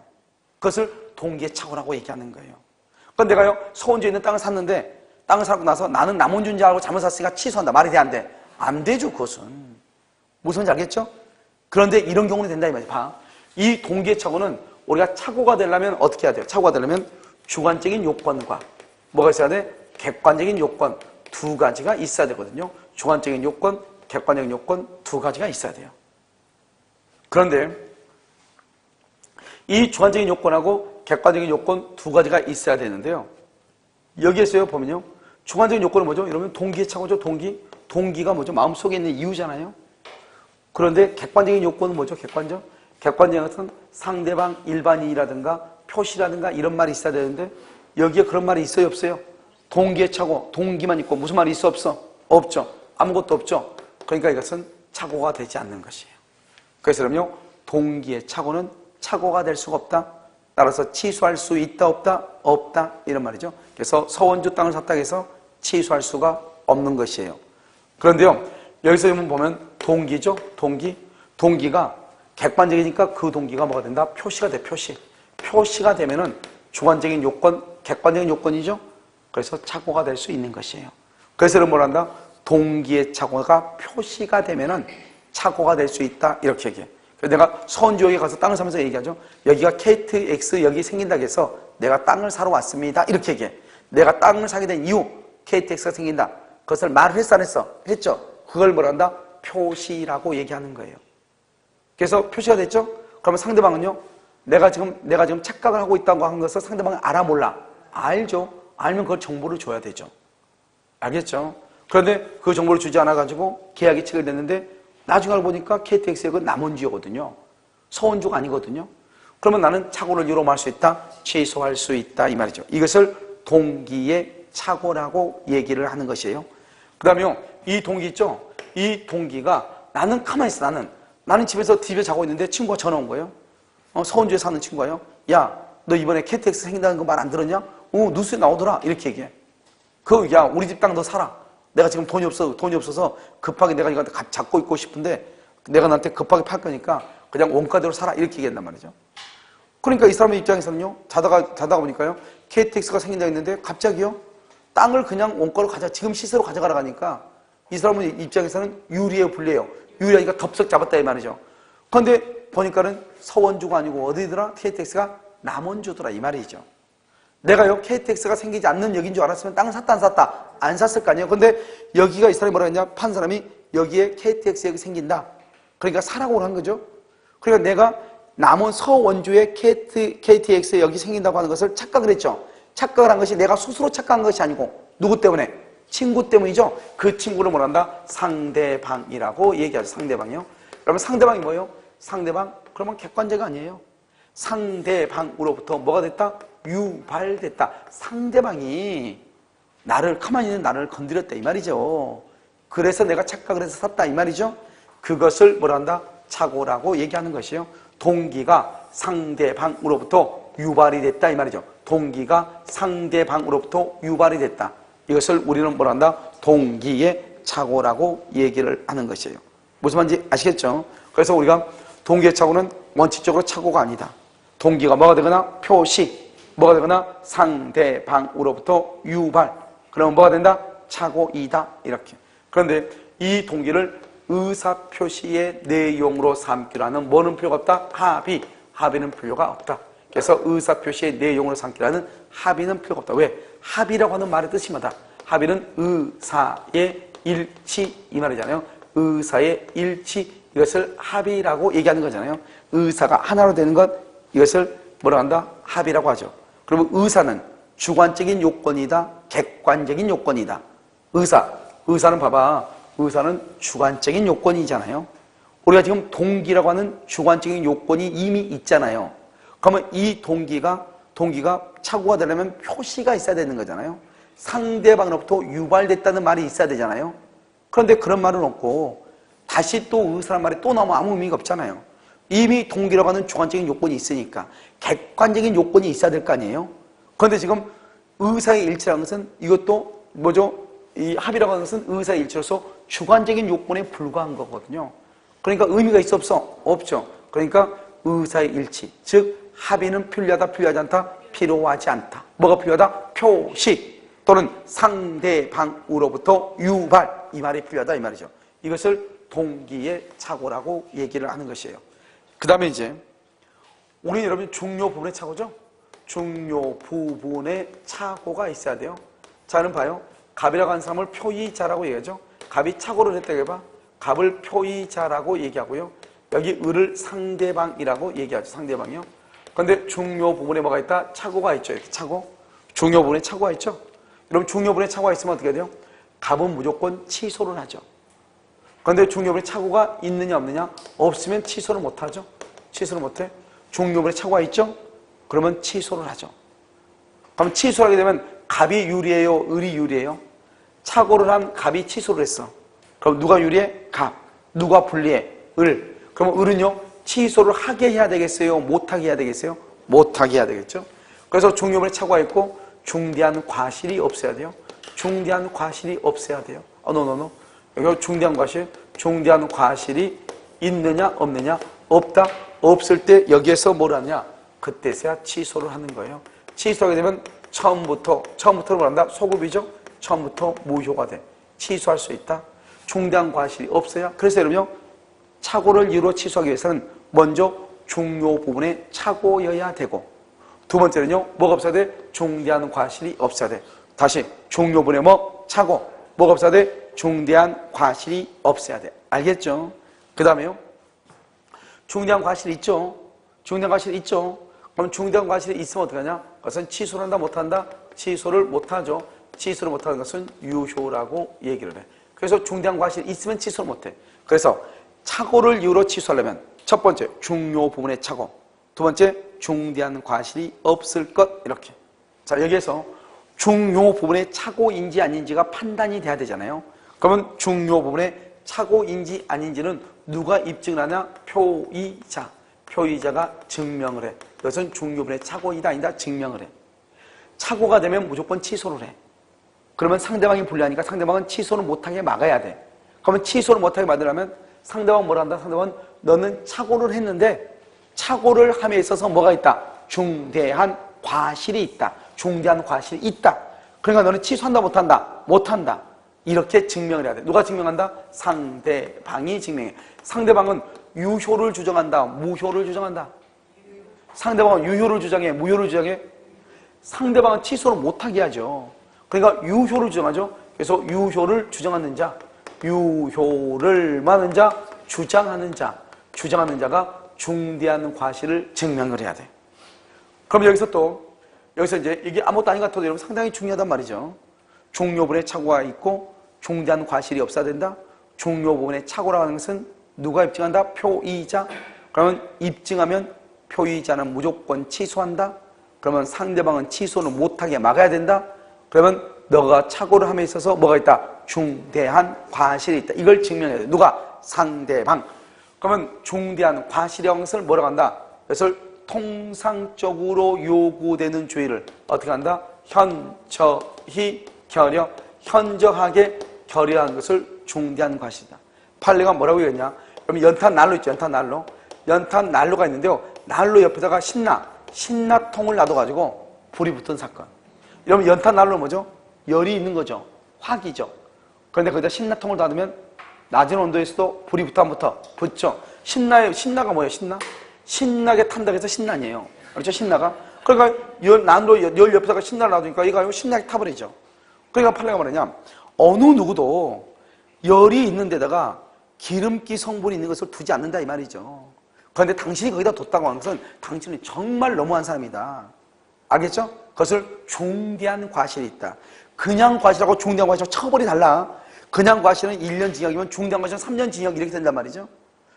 그것을 동기의 착오라고 얘기하는 거예요. 그런데 내가요, 서원주에 있는 땅을 샀는데 땅을 사고 나서 나는 남원주인 줄 알고 잘못 샀으니까 취소한다. 말이 돼, 안 돼? 안 되죠, 그것은. 무슨 말인지 알겠죠? 그런데 이런 경우는 된다 이 말이에요. 봐. 이 동기의 착오는 우리가 착오가 되려면 어떻게 해야 돼요? 착오가 되려면 주관적인 요건과 뭐가 있어야 돼? 객관적인 요건 두 가지가 있어야 되거든요. 주관적인 요건, 객관적인 요건 두 가지가 있어야 돼요. 그런데 이 주관적인 요건하고 객관적인 요건 두 가지가 있어야 되는데요. 여기에서요 보면요, 주관적인 요건은 뭐죠? 여러분 동기의 착오죠. 동기가 뭐죠? 마음속에 있는 이유잖아요. 그런데 객관적인 요건은 뭐죠? 객관적인 것은 상대방 일반인이라든가 표시라든가 이런 말이 있어야 되는데 여기에 그런 말이 있어요, 없어요? 동기의 착오, 동기만 있고 무슨 말이 있어, 없어? 없죠. 아무것도 없죠. 그러니까 이것은 착오가 되지 않는 것이에요. 그래서 그럼요, 동기의 착오는 착오가 될 수가 없다. 따라서 취소할 수 있다, 없다? 없다. 이런 말이죠. 그래서 서원주 땅을 샀다고 해서 취소할 수가 없는 것이에요. 그런데요, 여기서 보면 동기죠. 동기가 객관적이니까 그 동기가 뭐가 된다? 표시가 돼, 표시가 되면은 주관적인 요건, 객관적인 요건이죠. 그래서 착오가 될 수 있는 것이에요. 그래서 뭐라 한다? 동기의 착오가 표시가 되면은 착오가 될 수 있다. 이렇게 얘기해. 그래서 내가 서원주역에 가서 땅을 사면서 얘기하죠. 여기가 KTX 여기 생긴다고 해서 내가 땅을 사러 왔습니다. 이렇게 얘기해. 내가 땅을 사게 된 이유, KTX가 생긴다. 그것을 말을 했어, 안 했어? 했죠. 그걸 뭐라 한다? 표시라고 얘기하는 거예요. 그래서 표시가 됐죠? 그러면 상대방은요, 내가 지금 착각을 하고 있다고 한 것을 상대방은 알아, 몰라? 알죠. 알면 그걸 정보를 줘야 되죠. 알겠죠? 그런데 그 정보를 주지 않아가지고 계약이 체결됐는데 나중에 알고 보니까 KTX역은 남원주거든요. 서원주가 아니거든요. 그러면 나는 착오를 유로할 수 있다, 취소할 수 있다 이 말이죠. 이것을 동기의 착오라고 얘기를 하는 것이에요. 그 다음에요, 이 동기 있죠? 이 동기가 나는 가만히 있어. 나는 집에서 TV에 자고 있는데 친구가 전화 온 거예요. 서원주에 사는 친구가요. 야, 너 이번에 KTX 생긴다는 거 말 안 들었냐? 뉴스에 나오더라. 이렇게 얘기해. 야, 우리 집 땅 너 사라. 내가 지금 돈이 없어서 급하게 내가 이거 잡고 있고 싶은데 내가 나한테 급하게 팔 거니까 그냥 원가대로 사라. 이렇게 얘기한단 말이죠. 그러니까 이 사람의 입장에서는요, 자다가 보니까요, KTX가 생긴다 했는데 갑자기요, 땅을 그냥 원가로 지금 시세로 가져가라 가니까 이 사람의 입장에서는 유리해요, 불리해요? 유리하니까 덥석 잡았다 이 말이죠. 그런데 보니까는 서원주가 아니고 어디더라? KTX가 남원주더라 이 말이죠. 내가요, KTX가 생기지 않는 역인 줄 알았으면 땅을 샀다 안 샀다? 안 샀을 거 아니에요. 근데 여기가 이 사람이 뭐라 했냐? 판 사람이 여기에 KTX역이 생긴다. 그러니까 사라고 한 거죠. 그러니까 내가 남원 서원주의 KTX에 여기 생긴다고 하는 것을 착각을 했죠. 착각을 한 것이 내가 스스로 착각한 것이 아니고 누구 때문에? 친구 때문이죠. 그 친구를 뭐란다? 상대방이라고 얘기하죠. 상대방이요. 그러면 상대방이 뭐예요? 상대방? 그러면 객관적 아니에요. 상대방으로부터 뭐가 됐다? 유발됐다. 상대방이 가만히 있는 나를 건드렸다 이 말이죠. 그래서 내가 착각을 해서 샀다 이 말이죠. 그것을 뭐란다? 착오라고 얘기하는 것이요. 동기가 상대방으로부터 유발이 됐다 이 말이죠. 동기가 상대방으로부터 유발이 됐다. 이것을 우리는 뭐란다? 동기의 착오라고 얘기를 하는 것이에요. 무슨 말인지 아시겠죠? 그래서 우리가 동기의 착오는 원칙적으로 착오가 아니다. 동기가 뭐가 되거나 표시, 뭐가 되거나 상대방으로부터 유발. 그러면 뭐가 된다? 착오이다. 이렇게. 그런데 이 동기를 의사표시의 내용으로 삼기로 하는 뭐는 필요가 없다? 합의. 합의는 필요가 없다. 그래서 의사표시의 내용으로 삼기라는 합의는 필요가 없다. 왜? 합의라고 하는 말의 뜻이 뭐다? 합의는 의사의 일치 이 말이잖아요. 의사의 일치 이것을 합의라고 얘기하는 거잖아요. 의사가 하나로 되는 것 이것을 뭐라고 한다? 합의라고 하죠. 그러면 의사는 주관적인 요건이다. 객관적인 요건이다. 의사는 봐봐. 의사는 주관적인 요건이잖아요. 우리가 지금 동기라고 하는 주관적인 요건이 이미 있잖아요. 그러면 이 동기가 착오가 되려면 표시가 있어야 되는 거잖아요. 상대방으로부터 유발됐다는 말이 있어야 되잖아요. 그런데 그런 말은 없고 다시 또 의사란 말이 또 나오면 아무 의미가 없잖아요. 이미 동기라고 하는 주관적인 요건이 있으니까 객관적인 요건이 있어야 될 거 아니에요. 그런데 지금 의사의 일치라는 것은 이것도 뭐죠? 이 합의라고 하는 것은 의사의 일치로서 주관적인 요건에 불과한 거거든요. 그러니까 의미가 있어 없어? 없죠. 그러니까 의사의 일치, 즉 합의는 필요하다, 필요하지 않다? 필요하지 않다. 뭐가 필요하다? 표시 또는 상대방으로부터 유발 이 말이 필요하다 이 말이죠. 이것을 동기의 착오라고 얘기를 하는 것이에요. 그 다음에 이제 우리 여러분 중요 부분의 착오죠. 중요 부분의 착오가 있어야 돼요. 자, 여러분 봐요. 갑이라고 하는 사람을 표의자라고 얘기하죠. 갑이 착오를 했다고 해봐. 갑을 표의자라고 얘기하고요. 여기 을을 상대방이라고 얘기하죠. 상대방이요. 그런데 중요 부분에 뭐가 있다? 착오가 있죠. 이렇게 착오. 중요 부분에 착오가 있죠. 여러분 중요 부분에 착오가 있으면 어떻게 돼요? 갑은 무조건 취소를 하죠. 그런데 중요 부분에 착오가 있느냐 없느냐? 없으면 취소를 못하죠. 취소를 못해. 중요 부분에 착오가 있죠? 그러면 취소를 하죠. 그럼 취소를 하게 되면 갑이 유리해요? 을이 유리해요? 착오를 한 갑이 취소를 했어. 그럼 누가 유리해? 갑. 누가 불리해? 을. 그럼 을은요? 취소를 하게 해야 되겠어요? 못하게 해야 되겠어요? 못하게 해야 되겠죠? 그래서 중요부분에 착오가 있고 중대한 과실이 없어야 돼요. 중대한 과실이 없어야 돼요. 여기 중대한 과실. 중대한 과실이 있느냐 없느냐? 없다. 없을 때 여기에서 뭘 하냐? 그때서야 취소를 하는 거예요. 취소하게 되면 처음부터는 뭘 한다? 소급이죠? 처음부터 무효가 돼. 취소할 수 있다. 중대한 과실이 없어야. 그래서 여러분요, 착오를 이유로 취소하기 위해서는 먼저 중요 부분에 착오여야 되고, 두 번째는요, 뭐가 없어야 돼? 중대한 과실이 없어야 돼. 다시, 중요 부분에 착오. 뭐가 없어야 돼? 중대한 과실이 없어야 돼. 알겠죠? 그 다음에요, 중대한 과실이 있죠? 중대한 과실이 있죠? 그럼 중대한 과실이 있으면 어떡하냐? 그것은 취소를 한다, 못한다? 취소를 못하죠. 취소를 못하는 것은 유효라고 얘기를 해. 그래서 중대한 과실이 있으면 취소를 못해. 그래서 착오를 이유로 취소하려면 첫 번째, 중요 부분의 착오. 두 번째, 중대한 과실이 없을 것. 이렇게. 자, 여기에서 중요 부분의 착오인지 아닌지가 판단이 돼야 되잖아요. 그러면 중요 부분의 착오인지 아닌지는 누가 입증을 하냐? 표의자. 표의자가 증명을 해. 이것은 중요 부분의 착오이다 아니다 증명을 해. 착오가 되면 무조건 취소를 해. 그러면 상대방이 불리하니까 상대방은 취소를 못하게 막아야 돼. 그러면 취소를 못하게 만들려면 상대방은 뭐라 한다? 상대방은 너는 착오를 했는데 착오를 함에 있어서 뭐가 있다? 중대한 과실이 있다. 중대한 과실이 있다. 그러니까 너는 취소한다 못한다? 못한다. 이렇게 증명을 해야 돼. 누가 증명한다? 상대방이 증명해. 상대방은 유효를 주장한다? 무효를 주장한다? 상대방은 유효를 주장해? 무효를 주장해? 상대방은 취소를 못하게 하죠. 그러니까 유효를 주장하죠. 그래서 유효를 주장하는 자, 유효를 많은 자, 주장하는 자, 주장하는 자가 중대한 과실을 증명을 해야 돼. 그럼 여기서 이제 이게 아무것도 아닌 것 같아도 여러분 상당히 중요하단 말이죠. 종료분에 착오가 있고 중대한 과실이 없어야 된다. 종료부분에 착오라고 하는 것은 누가 입증한다? 표의자. 그러면 입증하면 표의자는 무조건 취소한다. 그러면 상대방은 취소는 못하게 막아야 된다. 그러면 너가 착오를 함에 있어서 뭐가 있다? 중대한 과실이 있다. 이걸 증명해야 돼. 누가? 상대방. 그러면 중대한 과실이라는 것을 뭐라고 한다? 그것을 통상적으로 요구되는 주의를 어떻게 한다? 현저히 결여, 현저하게 결여한 것을 중대한 과실이다. 판례가 뭐라고 얘기했냐? 그러면 연탄 난로 있죠. 연탄 난로. 연탄 난로가 있는데요. 난로 옆에다가 신나통을 놔둬가지고 불이 붙은 사건. 이러면 연탄 난로는 뭐죠? 열이 있는 거죠. 화기죠. 그런데 거기다 신나통을 놔두면 낮은 온도에서도 불이 붙어 안 붙어? 붙죠. 신나가 뭐예요? 신나게 탄다고 해서 신난이에요. 그렇죠? 신나가. 그러니까 난로 열 옆에다가 신나를 놔두니까 이거 신나게 타버리죠. 그러니까 판례가 뭐냐면 어느 누구도 열이 있는 데다가 기름기 성분이 있는 것을 두지 않는다 이 말이죠. 그런데 당신이 거기다 뒀다고 하는 것은 당신은 정말 너무한 사람이다. 알겠죠? 그것을 중대한 과실이 있다. 그냥 과실하고 중대한 과실하고 처벌이 달라. 그냥 과실은 1년 징역이면 중대한 과실은 3년 징역 이렇게 된단 말이죠.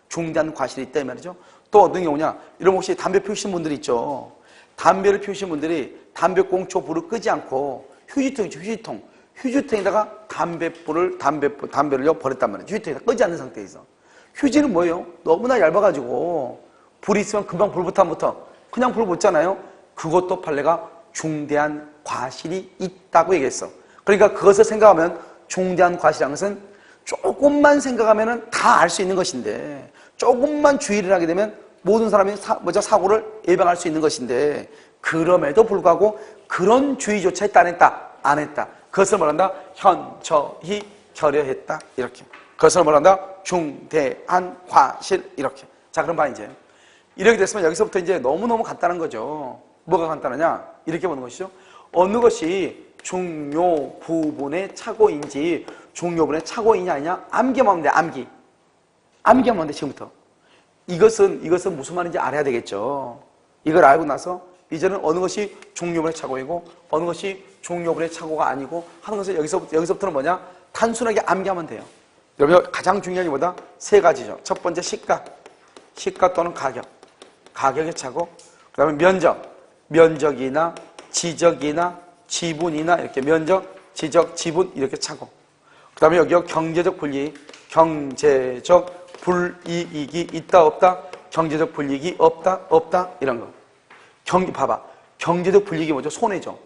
중대한 과실이 있다 이 말이죠. 또 어떤 경우냐? 이런 혹시 담배 피우신 분들이 있죠. 담배를 피우신 분들이 담배꽁초 불을 끄지 않고 휴지통 있죠. 휴지통에다가 담배를 버렸단 말이에요. 휴지통에다 끄지 않는 상태에서. 휴지는 뭐예요? 너무나 얇아가지고 불이 있으면 금방 불 붙어 안 붙어? 그냥 불 붙잖아요. 그것도 판례가 중대한 과실이 있다고 얘기했어. 그러니까 그것을 생각하면 중대한 과실이라는 것은 조금만 생각하면 다 알 수 있는 것인데 조금만 주의를 하게 되면 모든 사람이 사고를 예방할 수 있는 것인데 그럼에도 불구하고 그런 주의조차 했다 안 했다? 안 했다. 그것을 말한다? 현저히 결여했다. 이렇게. 그것을 말한다? 중대한 과실. 이렇게. 자, 그럼 봐, 이제. 이렇게 됐으면 여기서부터 이제 너무너무 간단한 거죠. 뭐가 간단하냐? 이렇게 보는 것이죠. 어느 것이 중요 부분의 착오인지 중요부분의 착오이냐 아니냐? 암기만 하면 돼, 암기. 암기만 하면 돼, 지금부터. 이것은 무슨 말인지 알아야 되겠죠. 이걸 알고 나서 이제는 어느 것이 중요부분의 착오이고 어느 것이 중요부분의 착오가 아니고 하는 것을 여기서부터는 뭐냐? 단순하게 암기하면 돼요. 여러분 가장 중요한 게 뭐다? 세 가지죠. 첫 번째 시가 또는 가격의 착오. 그 다음에 면적이나 지적이나 지분이나 이렇게 면적, 지적, 지분 이렇게 착오. 그 다음에 여기요 경제적 불이익이 있다 없다? 경제적 불이익이 없다 이런 거. 봐봐. 경제적 불이익이 뭐죠? 손해죠.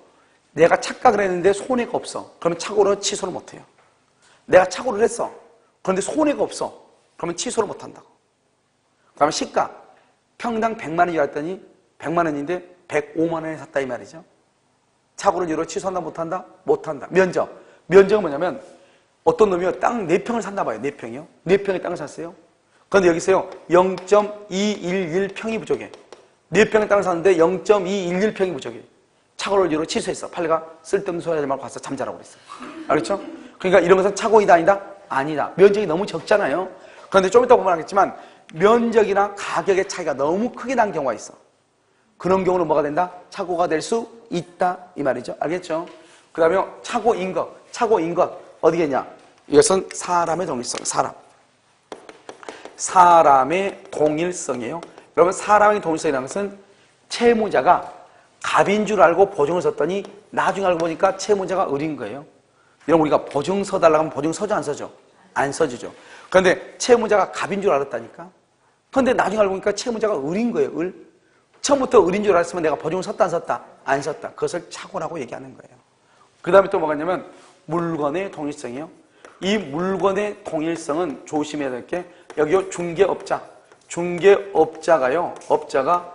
내가 착각을 했는데 손해가 없어. 그러면 착오를 취소를 못해요. 내가 착오를 했어. 그런데 손해가 없어. 그러면 취소를 못한다고. 그 다음에 시가. 평당 100만 원이라 했더니 100만 원인데 105만 원에 샀다 이 말이죠. 착오를 이유로 취소한다 못한다? 못한다. 면적은 뭐냐면 어떤 놈이요 땅 4평을 샀나 봐요. 4평이요. 4평의 땅을 샀어요. 그런데 여기서요 0.211평이 부족해. 4평의 땅을 샀는데 0.211평이 부족해. 착오를 이유로 취소했어. 판례가 쓸데없는 소리 하지 말고 가서 잠자라고 그랬어. 알겠죠? 그러니까 이런 것은 착오이다 아니다? 아니다. 면적이 너무 적잖아요. 그런데 좀 이따 보면 알겠지만 면적이나 가격의 차이가 너무 크게 난 경우가 있어. 그런 경우는 뭐가 된다? 착오가 될 수 있다 이 말이죠. 알겠죠? 그 다음에 착오인 것 어디겠냐? 이것은 사람의 동일성. 사람의 동일성이에요. 여러분 사람의 동일성이라는 것은 채무자가 갑인 줄 알고 보증을 썼더니 나중에 알고 보니까 채무자가 을인 거예요. 여러분 우리가 보증 서달라고 하면 보증 서죠 안 서죠? 안 서주죠. 그런데 채무자가 갑인 줄 알았다니까. 그런데 나중에 알고 보니까 채무자가 을인 거예요. 을. 처음부터 을인 줄 알았으면 내가 보증을 섰다 안 섰다? 안 섰다. 그것을 착오라고 얘기하는 거예요. 그 다음에 또 뭐가 있냐면 물건의 동일성이요. 이 물건의 동일성은 조심해야 될 게 여기요 중개업자가요. 업자가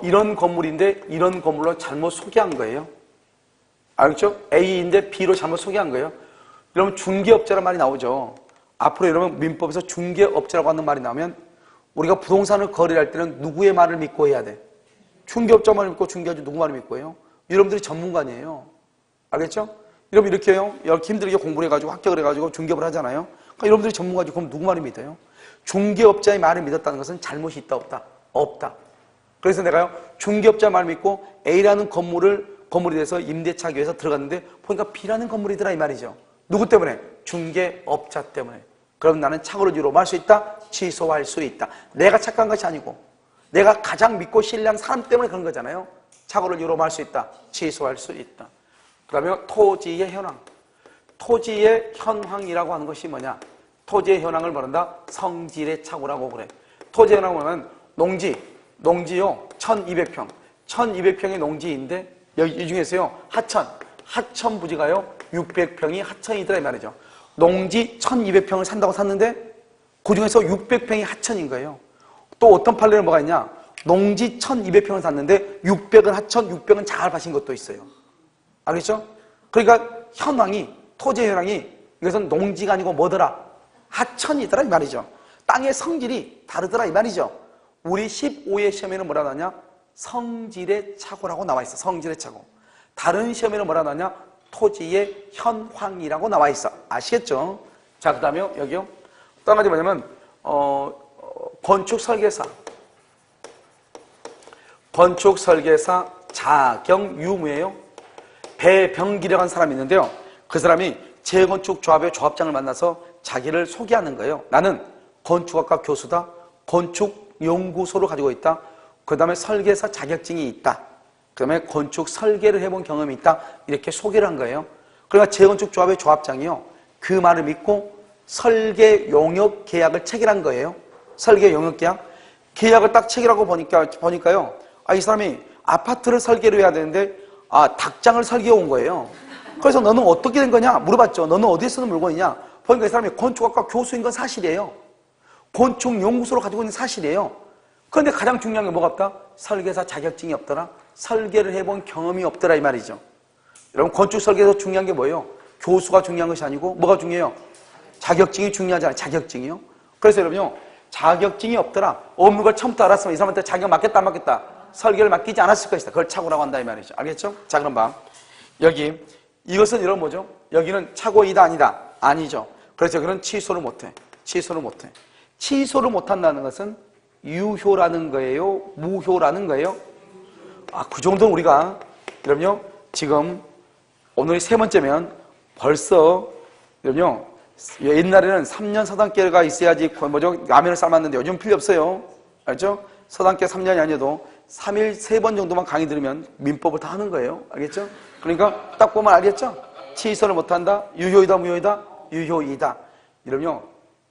이런 건물인데 이런 건물로 잘못 소개한 거예요. 알겠죠? A인데 B로 잘못 소개한 거예요. 이러면 중개업자라는 말이 나오죠. 앞으로 여러분 민법에서 중개업자라고 하는 말이 나오면 우리가 부동산을 거래할 때는 누구의 말을 믿고 해야 돼? 중개업자 말을 믿고 중개하지 누구 말을 믿고 해요? 여러분들이 전문가니에요. 알겠죠? 여러분 이렇게 해요. 이렇게 힘들게 공부를 해가지고 합격을 해가지고 중개업을 하잖아요. 그러니까 여러분들이 전문가지 그럼 누구 말을 믿어요? 중개업자의 말을 믿었다는 것은 잘못이 있다 없다? 없다. 그래서 내가요, 중개업자 말 믿고 A라는 건물이 돼서 임대차 기회에서 들어갔는데 보니까 B라는 건물이더라 이 말이죠. 누구 때문에? 중개업자 때문에. 그럼 나는 착오를 유로할 수 있다? 취소할 수 있다. 내가 착한 것이 아니고 내가 가장 믿고 신뢰한 사람 때문에 그런 거잖아요. 착오를 유로할 수 있다. 취소할 수 있다. 그 다음에 토지의 현황. 토지의 현황이라고 하는 것이 뭐냐? 토지의 현황을 말한다. 성질의 착오라고 그래. 토지의 현황을 보면 농지요 1200평 1200평의 농지인데 여기 이 중에서요 하천 부지가요 600평이 하천이더라 이 말이죠. 농지 1200평을 산다고 샀는데 그 중에서 600평이 하천인 거예요. 또 어떤 판례는 뭐가 있냐? 농지 1200평을 샀는데 600은 하천, 600은 자갈 파신 것도 있어요. 알겠죠? 그러니까 토지의 현황이 이것은 농지가 아니고 뭐더라? 하천이더라 이 말이죠. 땅의 성질이 다르더라 이 말이죠. 우리 15회 시험에는 뭐라 나왔냐? 성질의 착오라고 나와 있어. 성질의 착오. 다른 시험에는 뭐라 나왔냐? 토지의 현황이라고 나와 있어. 아시겠죠? 자, 그 다음에 여기요. 또 한 가지 뭐냐면 건축 설계사 자경 유무예요. 배병기라는 사람이 있는데요. 그 사람이 재건축 조합의 조합장을 만나서 자기를 소개하는 거예요. 나는 건축학과 교수다. 건축연구소를 가지고 있다. 그 다음에 설계사 자격증이 있다. 그 다음에 건축 설계를 해본 경험이 있다. 이렇게 소개를 한 거예요. 그러니까 재건축 조합의 조합장이요. 그 말을 믿고 설계 용역 계약을 체결한 거예요. 설계 용역 계약. 계약을 딱 체결하고 보니까요. 이 사람이 아파트를 설계를 해야 되는데 닭장을 설계해 온 거예요. 그래서 너는 어떻게 된 거냐? 물어봤죠. 너는 어디에 쓰는 물건이냐? 보니까 이 사람이 건축학과 교수인 건 사실이에요. 건축연구소를 가지고 있는 사실이에요. 그런데 가장 중요한 게 뭐가 없다? 설계사 자격증이 없더라. 설계를 해본 경험이 없더라 이 말이죠. 여러분 건축 설계에서 중요한 게 뭐예요? 교수가 중요한 것이 아니고 뭐가 중요해요? 자격증이 중요하잖아요. 자격증이요. 그래서 여러분요. 자격증이 없더라. 없는 걸 처음부터 알았으면 이 사람한테 자격 맞겠다 안 맞겠다. 설계를 맡기지 않았을 것이다. 그걸 착오라고 한다 이 말이죠. 알겠죠? 자 그럼 봐. 여기 이것은 이런 뭐죠? 여기는 착오이다 아니다? 아니죠. 그래서 여기는 취소를 못해. 취소를 못한다는 것은 유효라는 거예요? 무효라는 거예요? 그 정도는 우리가 그럼요 지금 오늘이 세 번째면 벌써 그럼요 옛날에는 3년 서당계가 있어야지 라면을 삶았는데 요즘 필요 없어요. 알죠? 서당계 3년이 아니어도 3일 3번 정도만 강의 들으면 민법을 다 하는 거예요. 알겠죠? 그러니까 딱 보면 알겠죠? 취소를 못한다. 유효이다 무효이다? 유효이다. 이러면요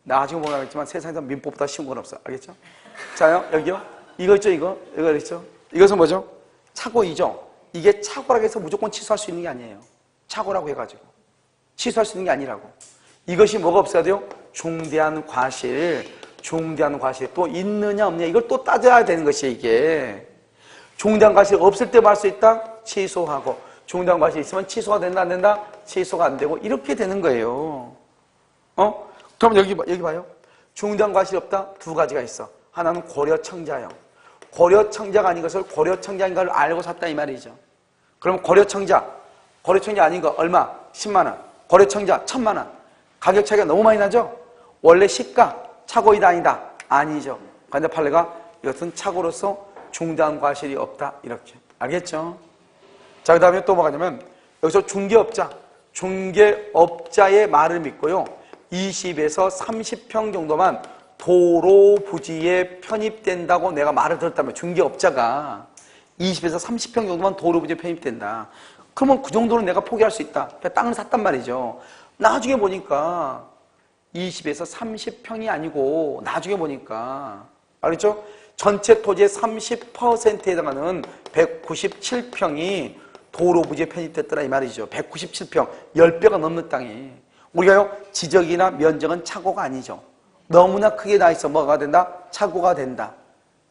나중에 보면 알겠지만 세상에서 민법보다 쉬운 건 없어. 알겠죠? 자요 여기요 이거 있죠 이거 알겠죠? 이것은 뭐죠? 착오이죠. 이게 착오라고 해서 무조건 취소할 수 있는 게 아니에요. 착오라고 해가지고 취소할 수 있는 게 아니라고. 이것이 뭐가 없어야 돼요? 중대한 과실 또 있느냐 없느냐 이걸 또 따져야 되는 것이 이게. 중대한 과실 없을 때 말 수 있다? 취소하고. 중대한 과실이 있으면 취소가 된다 안 된다? 취소가 안 되고 이렇게 되는 거예요. 그럼 여기 봐요. 중대한 과실이 없다? 두 가지가 있어. 하나는 고려청자형. 고려청자가 아닌 것을 고려청자인 걸 알고 샀다 이 말이죠. 그럼 고려청자 아닌 거 얼마? 10만 원. 고려청자 1000만 원. 가격 차이가 너무 많이 나죠? 원래 시가 착오이다 아니다? 아니죠. 그런데 판례가 이것은 착오로서 중대한 과실이 없다 이렇게. 알겠죠? 자, 그 다음에 또 뭐가 있냐면 여기서 중개업자의 말을 믿고요. 20에서 30평 정도만 도로 부지에 편입된다고 내가 말을 들었다면 중개업자가 20에서 30평 정도만 도로 부지에 편입된다. 그러면 그 정도는 내가 포기할 수 있다. 땅을 샀단 말이죠. 나중에 보니까 20에서 30평이 아니고 나중에 보니까 알겠죠? 전체 토지의 30%에 해당하는 197평이 도로 부지에 편입됐더라 이 말이죠. 197평, 10배가 넘는 땅이. 우리가요 지적이나 면적은 착오가 아니죠. 너무나 크게 나 있어 뭐가 된다? 착오가 된다.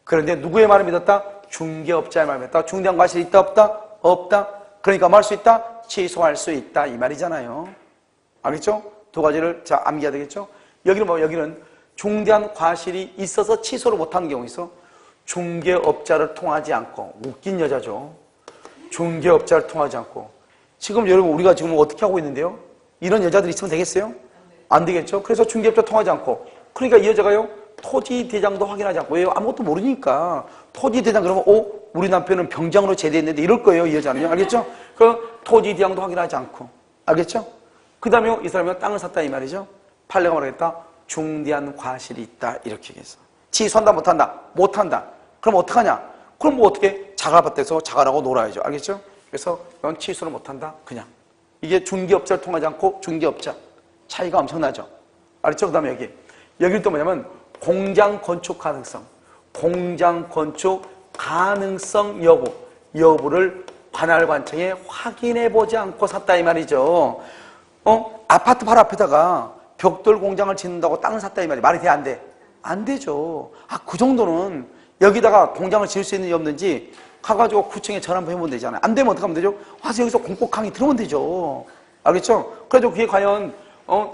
그런데 누구의 말을 믿었다? 중개업자의 말을 믿었다. 중대한 과실이 있다 없다? 없다. 그러니까 뭐 할 수 있다? 취소할 수 있다 이 말이잖아요. 알겠죠? 두 가지를 자 암기해야 되겠죠? 여기는 중대한 과실이 있어서 취소를 못하는 경우 있어. 중개업자를 통하지 않고. 웃긴 여자죠. 중개업자를 통하지 않고. 지금 여러분 우리가 지금 어떻게 하고 있는데요? 이런 여자들이 있으면 되겠어요? 안 되겠죠? 그래서 중개업자 통하지 않고. 그러니까 이 여자가요 토지 대장도 확인하지 않고, 왜요? 아무것도 모르니까. 토지 대장 그러면, 우리 남편은 병장으로 제대했는데 이럴 거예요, 이 여자는요. 알겠죠? 그 토지 대장도 확인하지 않고. 알겠죠? 그 다음에 이 사람이 땅을 샀다 이 말이죠. 판례가 뭐라겠다? 중대한 과실이 있다. 이렇게 얘기해서. 취소한다, 못한다? 못한다. 그럼 어떡하냐? 그럼 뭐 어떻게? 자갈밭에서 자갈하고 놀아야죠. 알겠죠? 그래서 이건 취소를 못한다. 그냥. 이게 중개업자를 통하지 않고 중개업자. 차이가 엄청나죠? 알겠죠? 그 다음에 여기 또 뭐냐면 공장 건축 가능성. 공장 건축 가능성 여부를 관할관청에 확인해보지 않고 샀다 이 말이죠. 아파트 바로 앞에다가 벽돌 공장을 짓는다고 땅을 샀다 이 말이 말이 돼? 안 돼? 안 되죠. 그 정도는 여기다가 공장을 지을 수 있는지 없는지 가가지고 구청에 전화 한번 해보면 되잖아요. 안 되면 어떻게 하면 되죠? 와서 여기서 공고 강의 들으면 되죠. 알겠죠? 그래도 그게 과연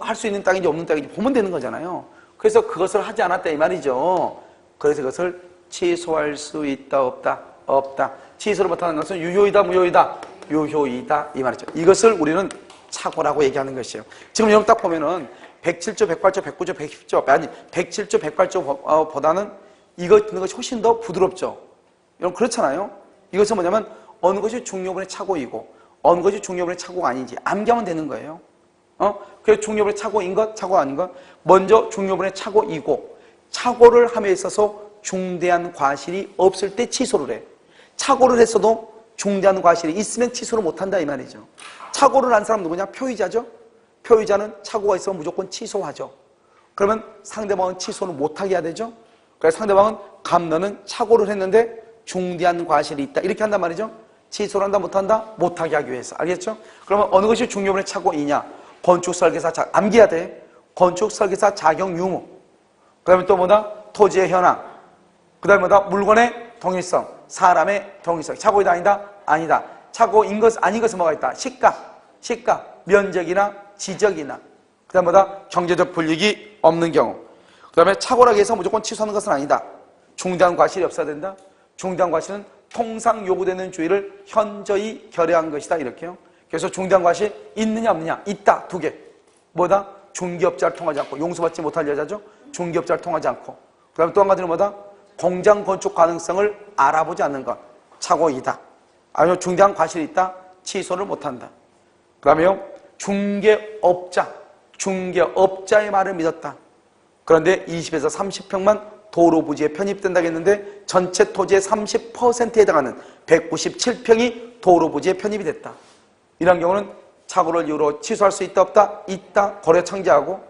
할 수 있는 땅인지 없는 땅인지 보면 되는 거잖아요. 그래서 그것을 하지 않았다 이 말이죠. 그래서 그것을 취소할 수 있다 없다? 없다. 취소를 못하는 것은 유효이다 무효이다? 유효이다 이 말이죠. 이것을 우리는 착오라고 얘기하는 것이에요. 지금 여기 딱 보면은 107조, 108조, 109조, 110조 아니 107조, 108조 보다는 이거 듣는 것이 훨씬 더 부드럽죠. 여러분 그렇잖아요. 이것은 뭐냐면 어느 것이 중요분의 착오이고 어느 것이 중요분의 착오가 아닌지 암기하면 되는 거예요. 그래서 중요분의 착오인 것, 착오가 아닌 것. 먼저 중요분의 착오이고 착오를 함에 있어서 중대한 과실이 없을 때 취소를 해. 착오를 했어도 중대한 과실이 있으면 취소를 못한다 이 말이죠. 착오를 한 사람 누구냐? 표의자죠. 표의자는 착오가 있으면 무조건 취소하죠. 그러면 상대방은 취소를 못하게 해야 되죠. 그래서 상대방은 너는 착오를 했는데 중대한 과실이 있다 이렇게 한단 말이죠. 취소를 한다 못한다? 못하게 하기 위해서. 알겠죠? 그러면 어느 것이 중요분의 착오이냐? 건축설계사 암기해야 돼. 건축설계사 자격 유무. 그 다음에 또 뭐다? 토지의 현황. 그 다음에 뭐다? 물건의 동일성. 사람의 동일성. 착오이다 아니다? 아니다. 착오인 것 아닌 것은 뭐가 있다? 시가, 면적이나 지적이나. 그 다음에 뭐다? 경제적 불이익이 없는 경우. 그 다음에 착오라고 해서 무조건 취소하는 것은 아니다. 중대한 과실이 없어야 된다. 중대한 과실은 통상 요구되는 주의를 현저히 결여한 것이다 이렇게요. 그래서 중대한 과실 있느냐 없느냐? 있다. 두 개. 뭐다? 중개업자를 통하지 않고 용서받지 못할 여자죠. 중개업자를 통하지 않고. 그 다음에 또 한 가지는 뭐다? 공장 건축 가능성을 알아보지 않는 것. 착오이다. 아니면 중대한 과실이 있다. 취소를 못한다. 그 다음에요. 중개업자의 말을 믿었다. 그런데 20에서 30평만 도로 부지에 편입된다고 했는데 전체 토지의 30%에 해당하는 197평이 도로 부지에 편입이 됐다. 이런 경우는 착오를 이유로 취소할 수 있다 없다? 있다. 거래 청지하고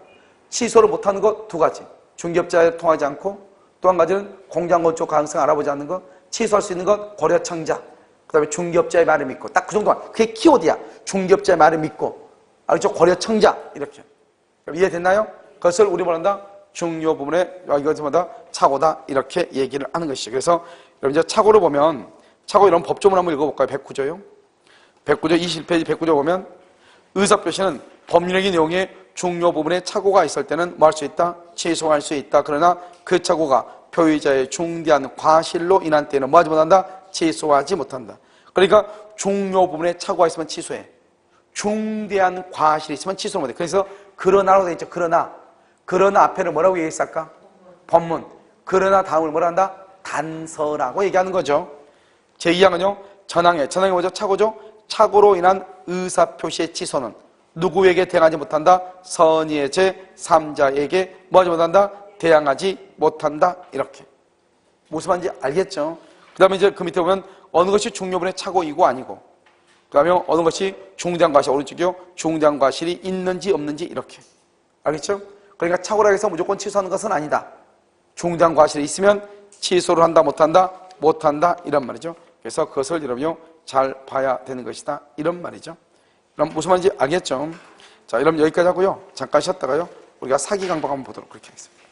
취소를 못하는 것 두 가지. 중개업자에 통하지 않고 또 한 가지는 공장 건축 가능성 알아보지 않는 것. 취소할 수 있는 것 거래 청자. 그 다음에 중개업자의 말을 믿고 딱 그 정도만. 그게 키워드야. 중개업자의 말을 믿고 알겠죠? 거래 청자 이렇게. 이해됐나요? 그것을 우리 뭐란다? 중요 부분에 이것은 뭐다? 착오다 이렇게 얘기를 하는 것이죠. 그래서 여러분 이제 착오를 보면 착오 이런 법조문 한번 읽어볼까요? 109조요. 109조 20페이지 109조 보면 의사표시는 법률행위 내용에 중요 부분에 착오가 있을 때는 뭐 할 수 있다? 취소할 수 있다. 그러나 그 착오가 표의자의 중대한 과실로 인한 때는 뭐 하지 못한다? 취소하지 못한다. 그러니까 중요 부분에 착오가 있으면 취소해. 중대한 과실이 있으면 취소를 못해. 그래서 그러나로 되어 있죠. 그러나 앞에는 뭐라고 얘기했을까? 법문. 그러나 다음을 뭐라 한다? 단서라고 얘기하는 거죠. 제2항은요. 전항에 뭐죠? 착오죠? 착오로 인한 의사표시의 취소는 누구에게 대항하지 못한다? 선의의 제3자에게 뭐하지 못한다? 대항하지 못한다. 이렇게. 무슨 말인지 알겠죠? 그 다음에 이제 그 밑에 보면 어느 것이 중요분의 착오이고 아니고 그 다음에 어느 것이 중대한 과실, 오른쪽이요. 중대한 과실이 있는지 없는지 이렇게. 알겠죠? 그러니까 착오라고 해서 무조건 취소하는 것은 아니다. 중대한 과실이 있으면 취소를 한다 못한다? 못한다 이런 말이죠. 그래서 그것을 여러분요 잘 봐야 되는 것이다 이런 말이죠. 그럼 무슨 말인지 알겠죠? 자, 여러분 여기까지 하고요. 잠깐 쉬었다가요 우리가 사기강박 한번 보도록 그렇게 하겠습니다.